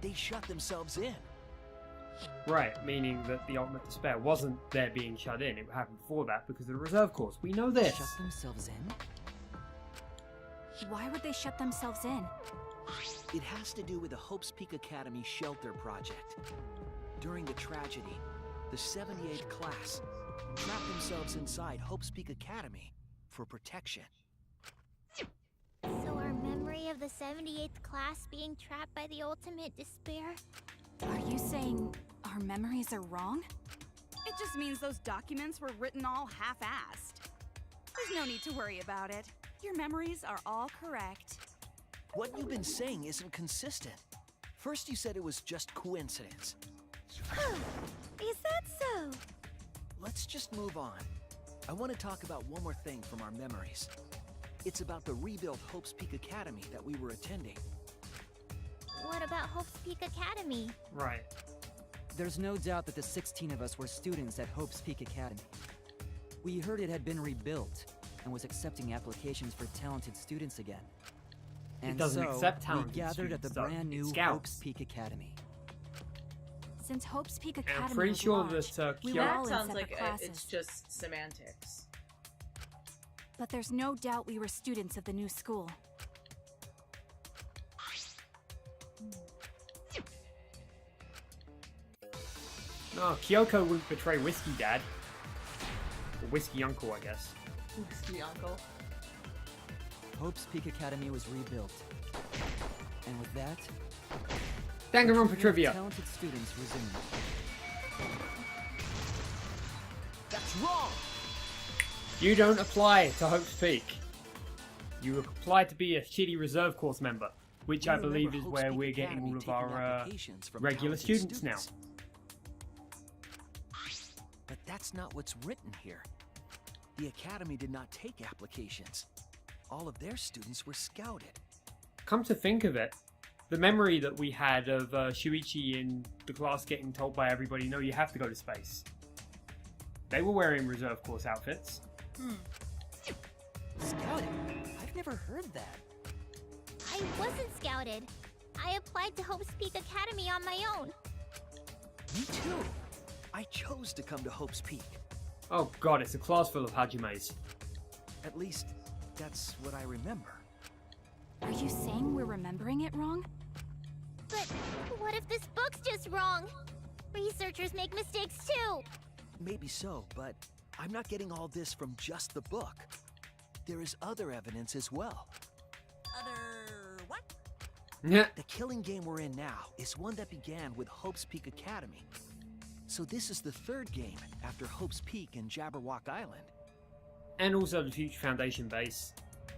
They shut themselves in. Right, meaning that the Ultimate Despair wasn't there being shut in. It happened before that because of the reserve course. We know this. Shut themselves in? Why would they shut themselves in? It has to do with the Hope's Peak Academy shelter project. During the tragedy, the 78th class trapped themselves inside Hope's Peak Academy for protection. So our memory of the 78th class being trapped by the ultimate despair? Are you saying our memories are wrong? it just means those documents were written all half-assed. There's no need to worry about it. Your memories are all correct. What you've been saying isn't consistent. First you said it was just coincidence. Is that so? Let's just move on. I want to talk about one more thing from our memories. It's about the rebuilt Hope's Peak Academy that we were attending. What about Hope's Peak Academy? Right. There's no doubt that the 16 of us were students at Hope's Peak Academy. We heard it had been rebuilt and was accepting applications for talented students again. And doesn't so, accept we talented gathered at the students, though. brand It new scouts. Hope's Peak Academy. Since Hope's Peak And Academy I'm pretty was sure launched, that we Kyo- were That all in sounds separate like classes. it's just semantics. But there's no doubt we were students of the new school. No, Kyoko wouldn't betray Whiskey Dad. Or Whiskey Uncle, I guess. Whiskey Uncle. Hope's Peak Academy was rebuilt. And with that, Danganronpa trivia. talented students resumed. That's wrong! You don't apply to Hope's Peak. You apply to be a shitty reserve course member, which We I believe remember is Hope's where Peak we're getting Academy all of taking our applications from regular talented students now. But that's not what's written here. The Academy did not take applications. All of their students were scouted. Come to think of it, the memory that we had of Shuichi in the class getting told by everybody, no, you have to go to space. They were wearing reserve course outfits. Scouted? I've never heard that. I wasn't scouted. I applied to Hope's Peak Academy on my own. Me too. I chose to come to Hope's Peak. Oh god, it's a class full of Hajimes. At least, that's what I remember. Are you saying we're remembering it wrong? But what if this book's just wrong? Researchers make mistakes too. Maybe so, but I'm not getting all this from just the book. There is other evidence as well. Other what? Yeah. The killing game we're in now is one that began with Hope's Peak Academy. So this is the third game after Hope's Peak and Jabberwock Island. and also the Future Foundation base,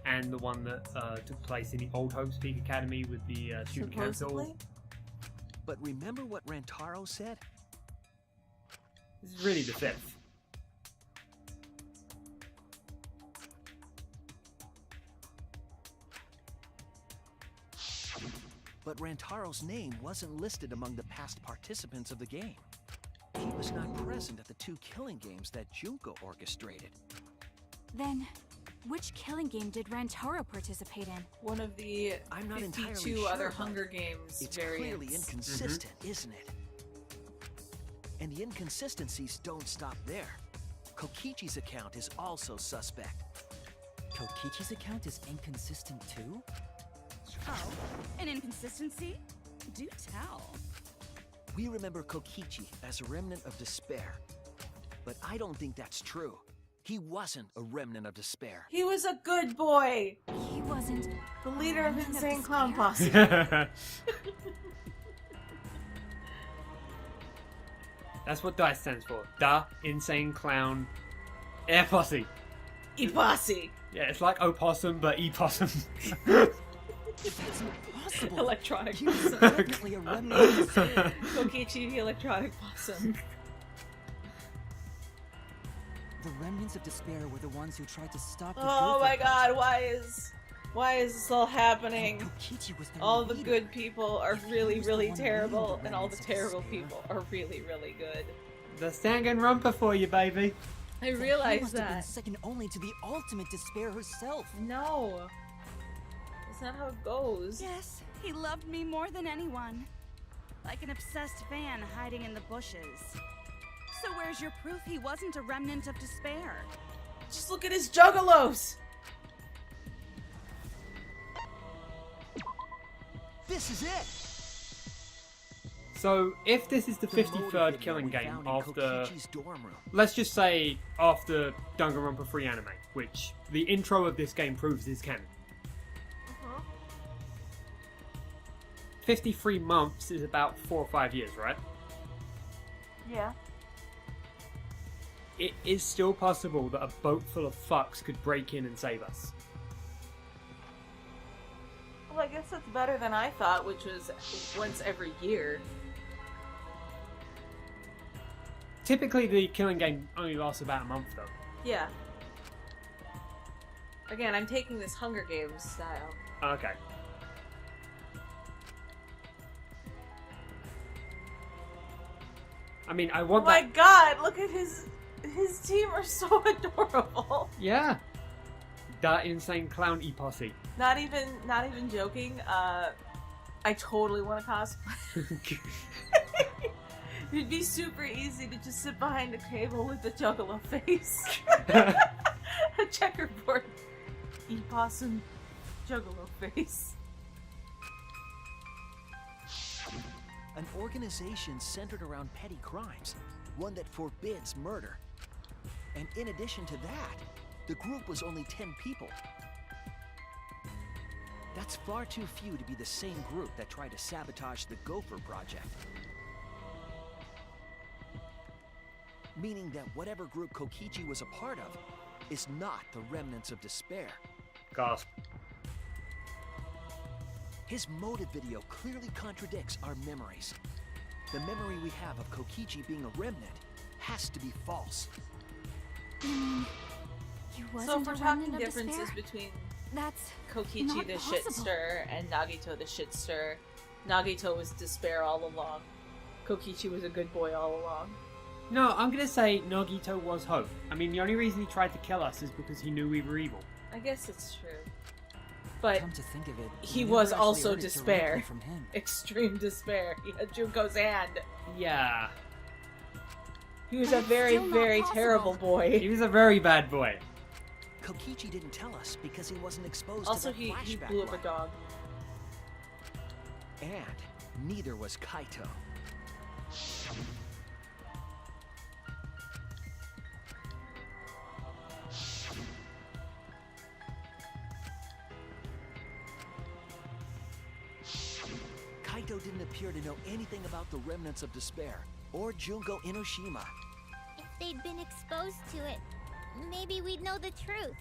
and the one that took place in the old Hope Speak Academy with the student council. But remember what Rantaro said? This is really the 5th. But Rantaro's name wasn't listed among the past participants of the game. He was not present at the 2 killing games that Junko orchestrated. Then, which killing game did Rantaro participate in? One of the I'm not 52 entirely sure, other but Hunger Games it's variants. clearly inconsistent, isn't it? And the inconsistencies don't stop there. Kokichi's account is also suspect. Kokichi's account is inconsistent too? Oh, an inconsistency? Do tell. We remember Kokichi as a remnant of despair. But I don't think that's true. He wasn't a remnant of despair. He was a good boy! He wasn't the leader of Insane Clown Posse. That's what DICE stands for. Da Insane Clown Air Posse. E-Posse. Yeah, it's like Opossum, but E-Possum. That's impossible. Electronic He was Possum. definitely a remnant of despair. Kokichi the Electronic Possum. The remnants of despair were the ones who tried to stop the Oh Gopher my god, Project. why is this all happening? Kokichi was the All the leader. good people are really, was the really one terrible, leading the and all the remnants of terrible despair. people are really, really good. The Danganronpa for you, baby. I Then realize he must have been that. second only to the ultimate despair herself. No. That's not how it goes. Yes, he loved me more than anyone. Like an obsessed fan hiding in the bushes. So where's your proof he wasn't a remnant of despair? Just look at his juggalos! This is it! So, if this is the The motive 53rd video killing we game found in after, Kokichi's dorm room. let's just say after Danganronpa 3 anime, which the intro of this game proves is canon. 53 months is about 4 or 5 years, right? Yeah. It is still possible that a boat full of fucks could break in and save us. Well, I guess that's better than I thought, which was once every year. Typically, the killing game only lasts about a month, though. Yeah. Again, I'm taking this Hunger Games style. Okay. I mean, I Oh want my that. god, look at his team are so adorable. Yeah. That insane clown e-posse. Not even joking. I totally want to cosplay. It'd be super easy to just sit behind a table with a juggalo face. A checkerboard e-possum juggalo face. An organization centered around petty crimes, one that forbids murder. And in addition to that, the group was only 10 people. That's far too few to be the same group that tried to sabotage the Gopher Project. Meaning that whatever group Kokichi was a part of is not the remnants of despair. Gasp. His motive video clearly contradicts our memories. The memory we have of Kokichi being a remnant has to be false. You So wasn't if we're a talking remnant of differences despair? between That's Kokichi not the possible. shitster and Nagito the shitster, Nagito was despair all along. Kokichi was a good boy all along. No, I'm gonna say Nagito was hope. I mean, the only reason he tried to kill us is because he knew we were evil. I guess it's true. But Come to think of it, he we was never actually also heard it despair. directly from him. Extreme despair. He had Junko's hand. Yeah. He was a very, still not very possible. terrible boy. He was a very bad boy. Kokichi didn't tell us because he wasn't exposed Also, to the he flashback blew up a light. dog. And neither was Kaito. Kaito didn't appear to know anything about the remnants of despair or Junko Inoshima. If they'd been exposed to it, maybe we'd know the truth.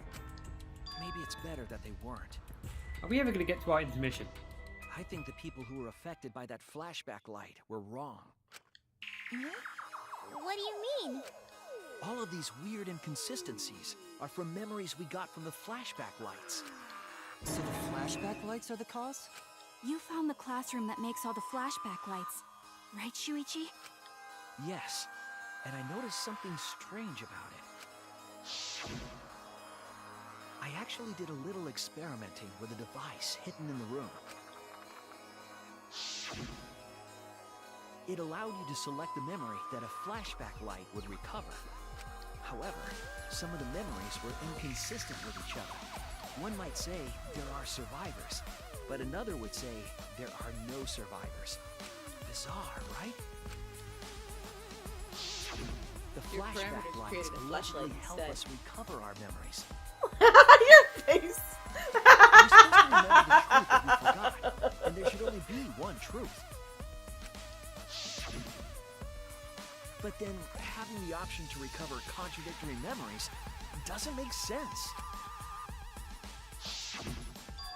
Maybe it's better that they weren't. Are we ever going to get to our intermission? I think the people who were affected by that flashback light were wrong. What do you mean? All of these weird inconsistencies are from memories we got from the flashback lights. So the flashback lights are the cause? You found the classroom that makes all the flashback lights, right, Shuichi? Yes, and I noticed something strange about it. I actually did a little experimenting with a device hidden in the room. It allowed you to select the memory that a flashback light would recover. However, some of the memories were inconsistent with each other. One might say there are survivors, but another would say there are no survivors. Bizarre, right? The Your flashback parameters lights created a allegedly flashlight help instead. us recover our memories. Your face. We're supposed to remember the truth that we forgot, and there should only be one truth. But then, having the option to recover contradictory memories doesn't make sense.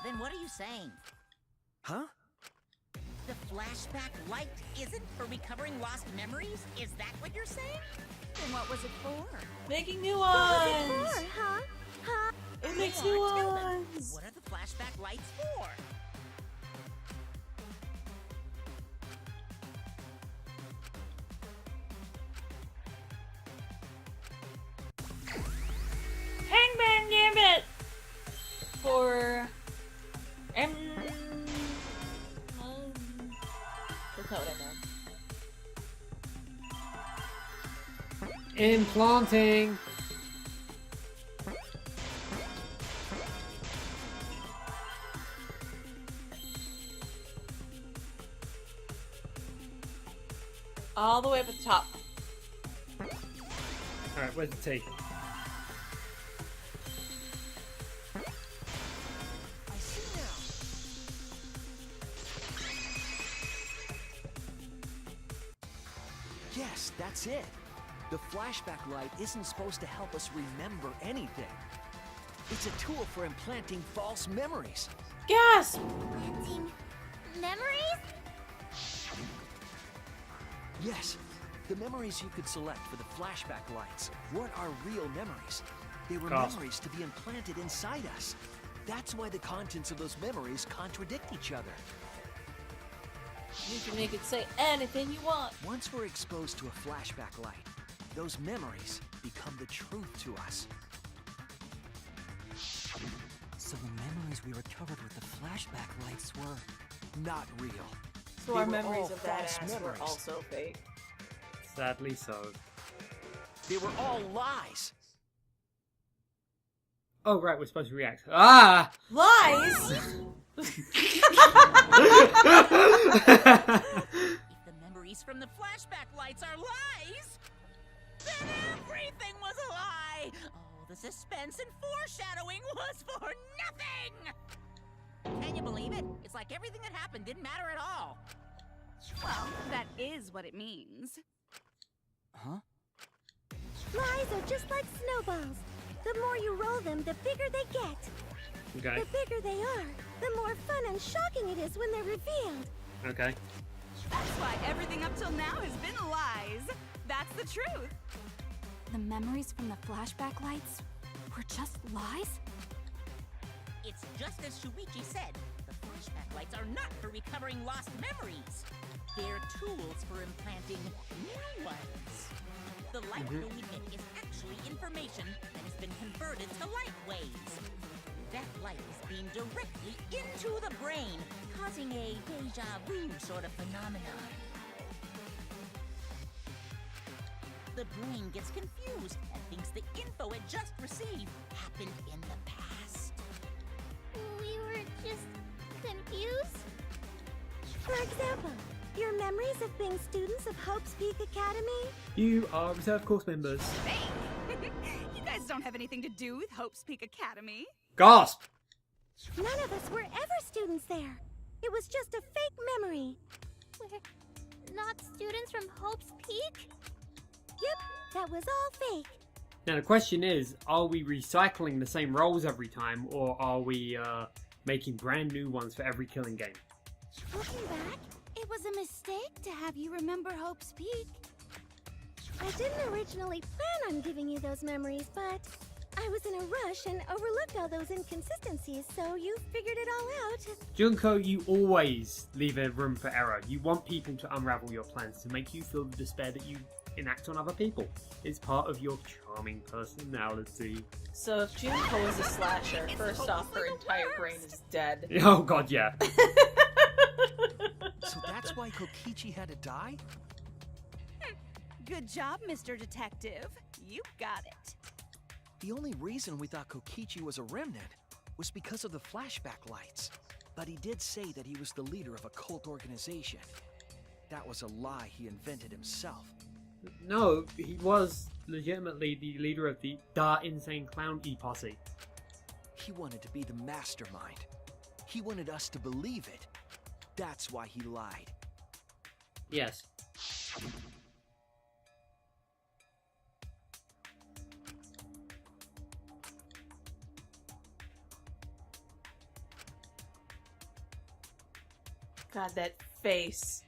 Then what are you saying? Huh? The flashback light isn't for recovering lost memories? Is that what you're saying? Then what was it for? Making new What was ones. it for, huh? Huh? It makes Come new on, tell them. ones. What are the flashback lights for? Hangman Gambit for that's not what I meant. Implanting. All the way up at the top. Alright, where's the T? I see now. Yes, that's it. The flashback light isn't supposed to help us remember anything. It's a tool for implanting false memories. Gasp! Planting memories? Yes, the memories you could select for the flashback lights weren't our real memories. They were Gasp. memories to be implanted inside us. That's why the contents of those memories contradict each other. You can make it say anything you want. Once we're exposed to a flashback light, those memories become the truth to us. So the memories we recovered with the flashback lights were... Not real. So They our were memories all of that false ass were memories. also fake. Sadly so. They were all lies. Oh, right, we're supposed to react. Ah! Lies! If the memories from the flashback lights are lies, then everything was a lie! Oh, the suspense and foreshadowing was for nothing! Can you believe it? It's like everything that happened didn't matter at all. Well, that is what it means. Huh? Lies are just like snowballs. The more you roll them, the bigger they get. Okay, The bigger they are, the more fun and shocking it is when they're revealed. okay. That's why everything up till now has been lies. That's the truth. The memories from the flashback lights were just lies? It's just as Shuichi said. The flashback lights are not for recovering lost memories. They're tools for implanting new ones. The light we emit is actually information that has been converted to light waves. That light is beamed directly into the brain, causing a deja vu sort of phenomenon. The brain gets confused and thinks the info it just received happened in the past. We were just confused? For example, your memories of being students of Hope's Peak Academy? You are reserve course members. Hey, you guys don't have anything to do with Hope's Peak Academy. Gasp! None of us were ever students there. It was just a fake memory. We're not students from Hope's Peak? Yep, that was all fake. Now the question is, are we recycling the same roles every time, or are we making brand new ones for every killing game? Looking back, it was a mistake to have you remember Hope's Peak. I didn't originally plan on giving you those memories, but I was in a rush and overlooked all those inconsistencies, so you figured it all out. Junko, you always leave a room for error. You want people to unravel your plans to make you feel the despair that you enact on other people. It's part of your charming personality. So if Junko is a slasher, first off, her entire brain is dead. Oh god, yeah. So that's why Kokichi had to die? Good job, Mr. Detective. You got it. The only reason we thought Kokichi was a remnant was because of the flashback lights. But he did say that he was the leader of a cult organization. That was a lie he invented himself. No, he was legitimately the leader of the Insane Clown E-Posse. He wanted to be the mastermind. He wanted us to believe it. That's why he lied. Yes. God, that face.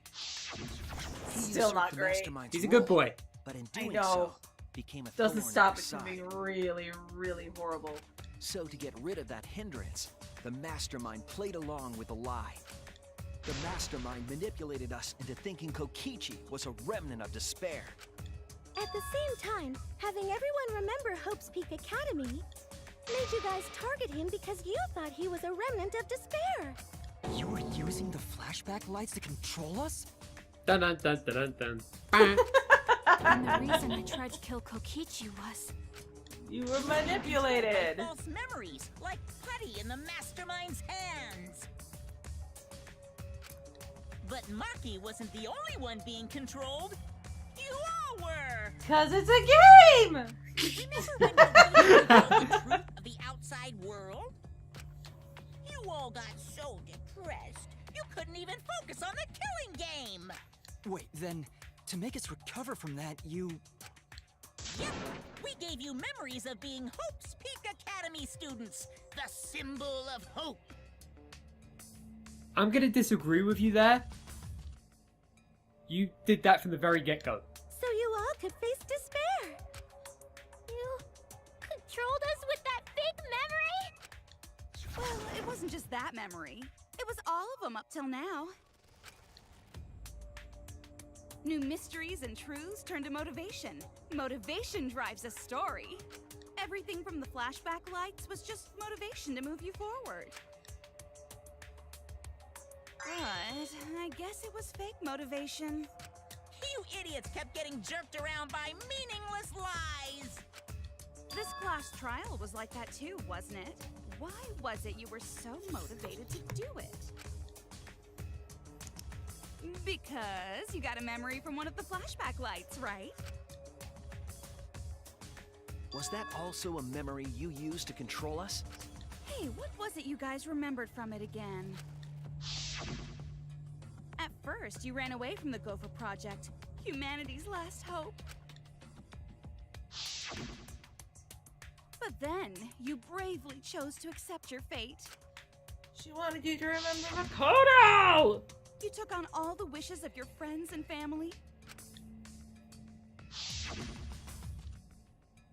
He Still usurped not the great. mastermind's He's a good role, boy. But in I doing know. so, became a Doesn't thorn in stop our it from side. being really, really horrible. So to get rid of that hindrance, the mastermind played along with the lie. The mastermind manipulated us into thinking Kokichi was a remnant of despair. At the same time, having everyone remember Hope's Peak Academy made you guys target him because you thought he was a remnant of despair. You were using the flashback lights to control us? Dun dun dun dun dun dun. And the reason I tried to kill Kokichi was... You were manipulated. False memories, like putty in the mastermind's hands. But Maki wasn't the only one being controlled. You all were. Cause it's a game. Remember when you told the truth of the outside world? You all got so depressed, you couldn't even focus on the killing game. Wait, then, to make us recover from that, you... Yep, we gave you memories of being Hope's Peak Academy students, the symbol of hope. I'm gonna disagree with you there. You did that from the very get-go. So you all could face despair. You controlled us with that big memory? Well, it wasn't just that memory. It was all of them up till now. New mysteries and truths turn to motivation. Motivation drives a story. Everything from the flashback lights was just motivation to move you forward. But I guess it was fake motivation. You idiots kept getting jerked around by meaningless lies. This class trial was like that too, wasn't it? Why was it you were so motivated to do it? Because you got a memory from one of the flashback lights, right? Was that also a memory you used to control us? Hey, what was it you guys remembered from it again? At first, you ran away from the Gopher Project, humanity's last hope. But then, you bravely chose to accept your fate. She wanted you to remember Makoto! You took on all the wishes of your friends and family.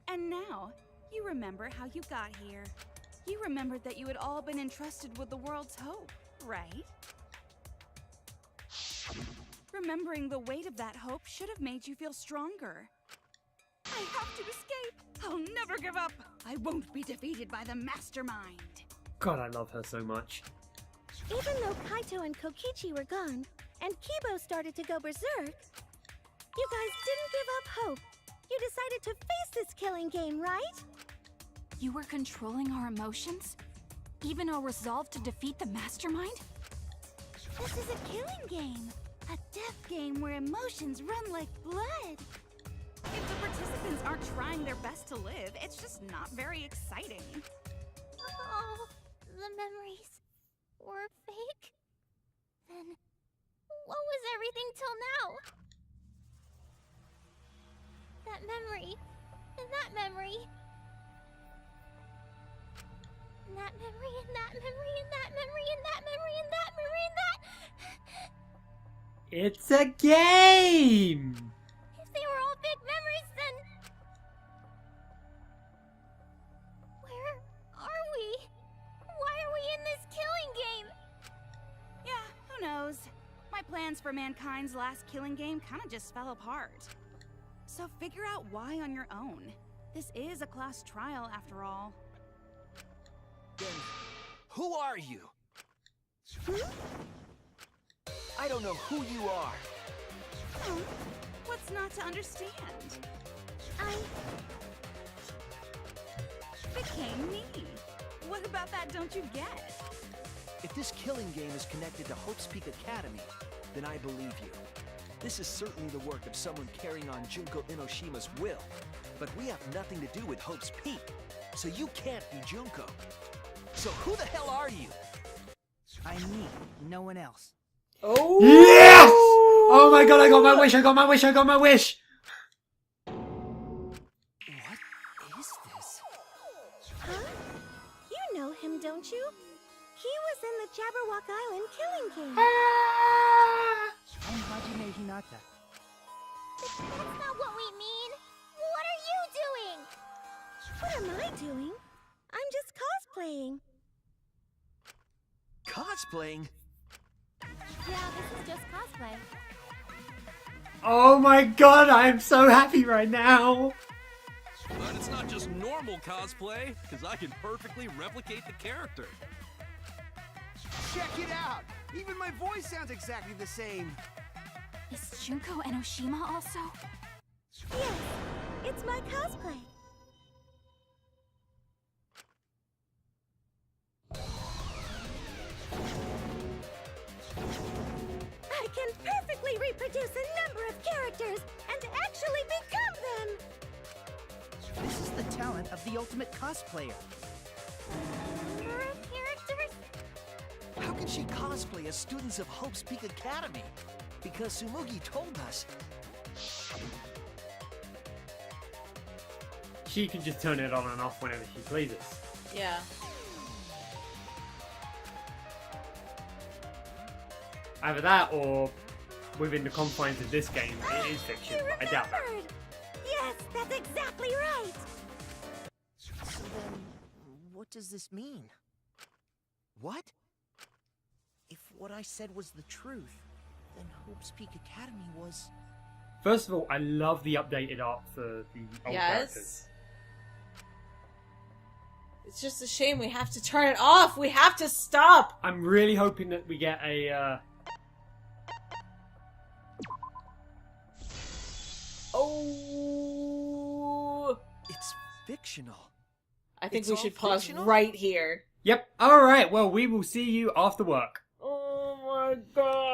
And now, you remember how you got here. You remembered that you had all been entrusted with the world's hope, right? Remembering the weight of that hope should have made you feel stronger. I have to escape! I'll never give up! I won't be defeated by the mastermind! God, I love her so much. Even though Kaito and Kokichi were gone, and Kibo started to go berserk, you guys didn't give up hope. You decided to face this killing game, right? You were controlling our emotions? Even our resolve to defeat the mastermind? This is a killing game. A death game where emotions run like blood. If the participants aren't trying their best to live, it's just not very exciting. Oh, the memories were fake? Then what was everything till now? That memory and that memory. And that memory, and that memory, and that memory, and that memory, and that memory, and that... It's a game! If they were all big memories, then... Where are we? Why are we in this killing game? Yeah, who knows? My plans for mankind's last killing game kinda just fell apart. So figure out why on your own. This is a class trial after all. Then, who are you? I don't know who you are. Oh, what's not to understand? I became me. What about that don't you get? If this killing game is connected to Hope's Peak Academy, then I believe you. This is certainly the work of someone carrying on Junko Enoshima's will. But we have nothing to do with Hope's Peak, so you can't be Junko. So who the hell are you? I'm me, no one else. Oh! Yes! Oh my god, I got my wish, I got my wish, I got my wish! What is this? Huh? You know him, don't you? He was in the Jabberwock Island killing game. I'm Hajime Hinata. That's not what we mean. What are you doing? What am I doing? I'm just cosplaying. Cosplaying? Yeah, this is just cosplay. Oh my god, I am so happy right now! But it's not just normal cosplay, because I can perfectly replicate the character. Check it out! Even my voice sounds exactly the same. Is Junko Enoshima also? Yes, it's my cosplay. I can perfectly reproduce a number of characters and actually become them! This is the talent of the ultimate cosplayer. Number of characters? How can she cosplay as students of Hope's Peak Academy? Because Tsumugi told us. She can just turn it on and off whenever she pleases. Yeah. Either that, or within the confines of this game, it is fiction, but I doubt that. Yes, that's exactly right! So then, what does this mean? What? If what I said was the truth, then Hope's Peak Academy was... First of all, I love the updated art for the old characters. It's just a shame we have to turn it off. We have to stop. I'm really hoping that we get a, Oh. It's fictional. I think It's we all should pause fictional? right here. Yep. Alright, well, we will see you after work. Oh my god.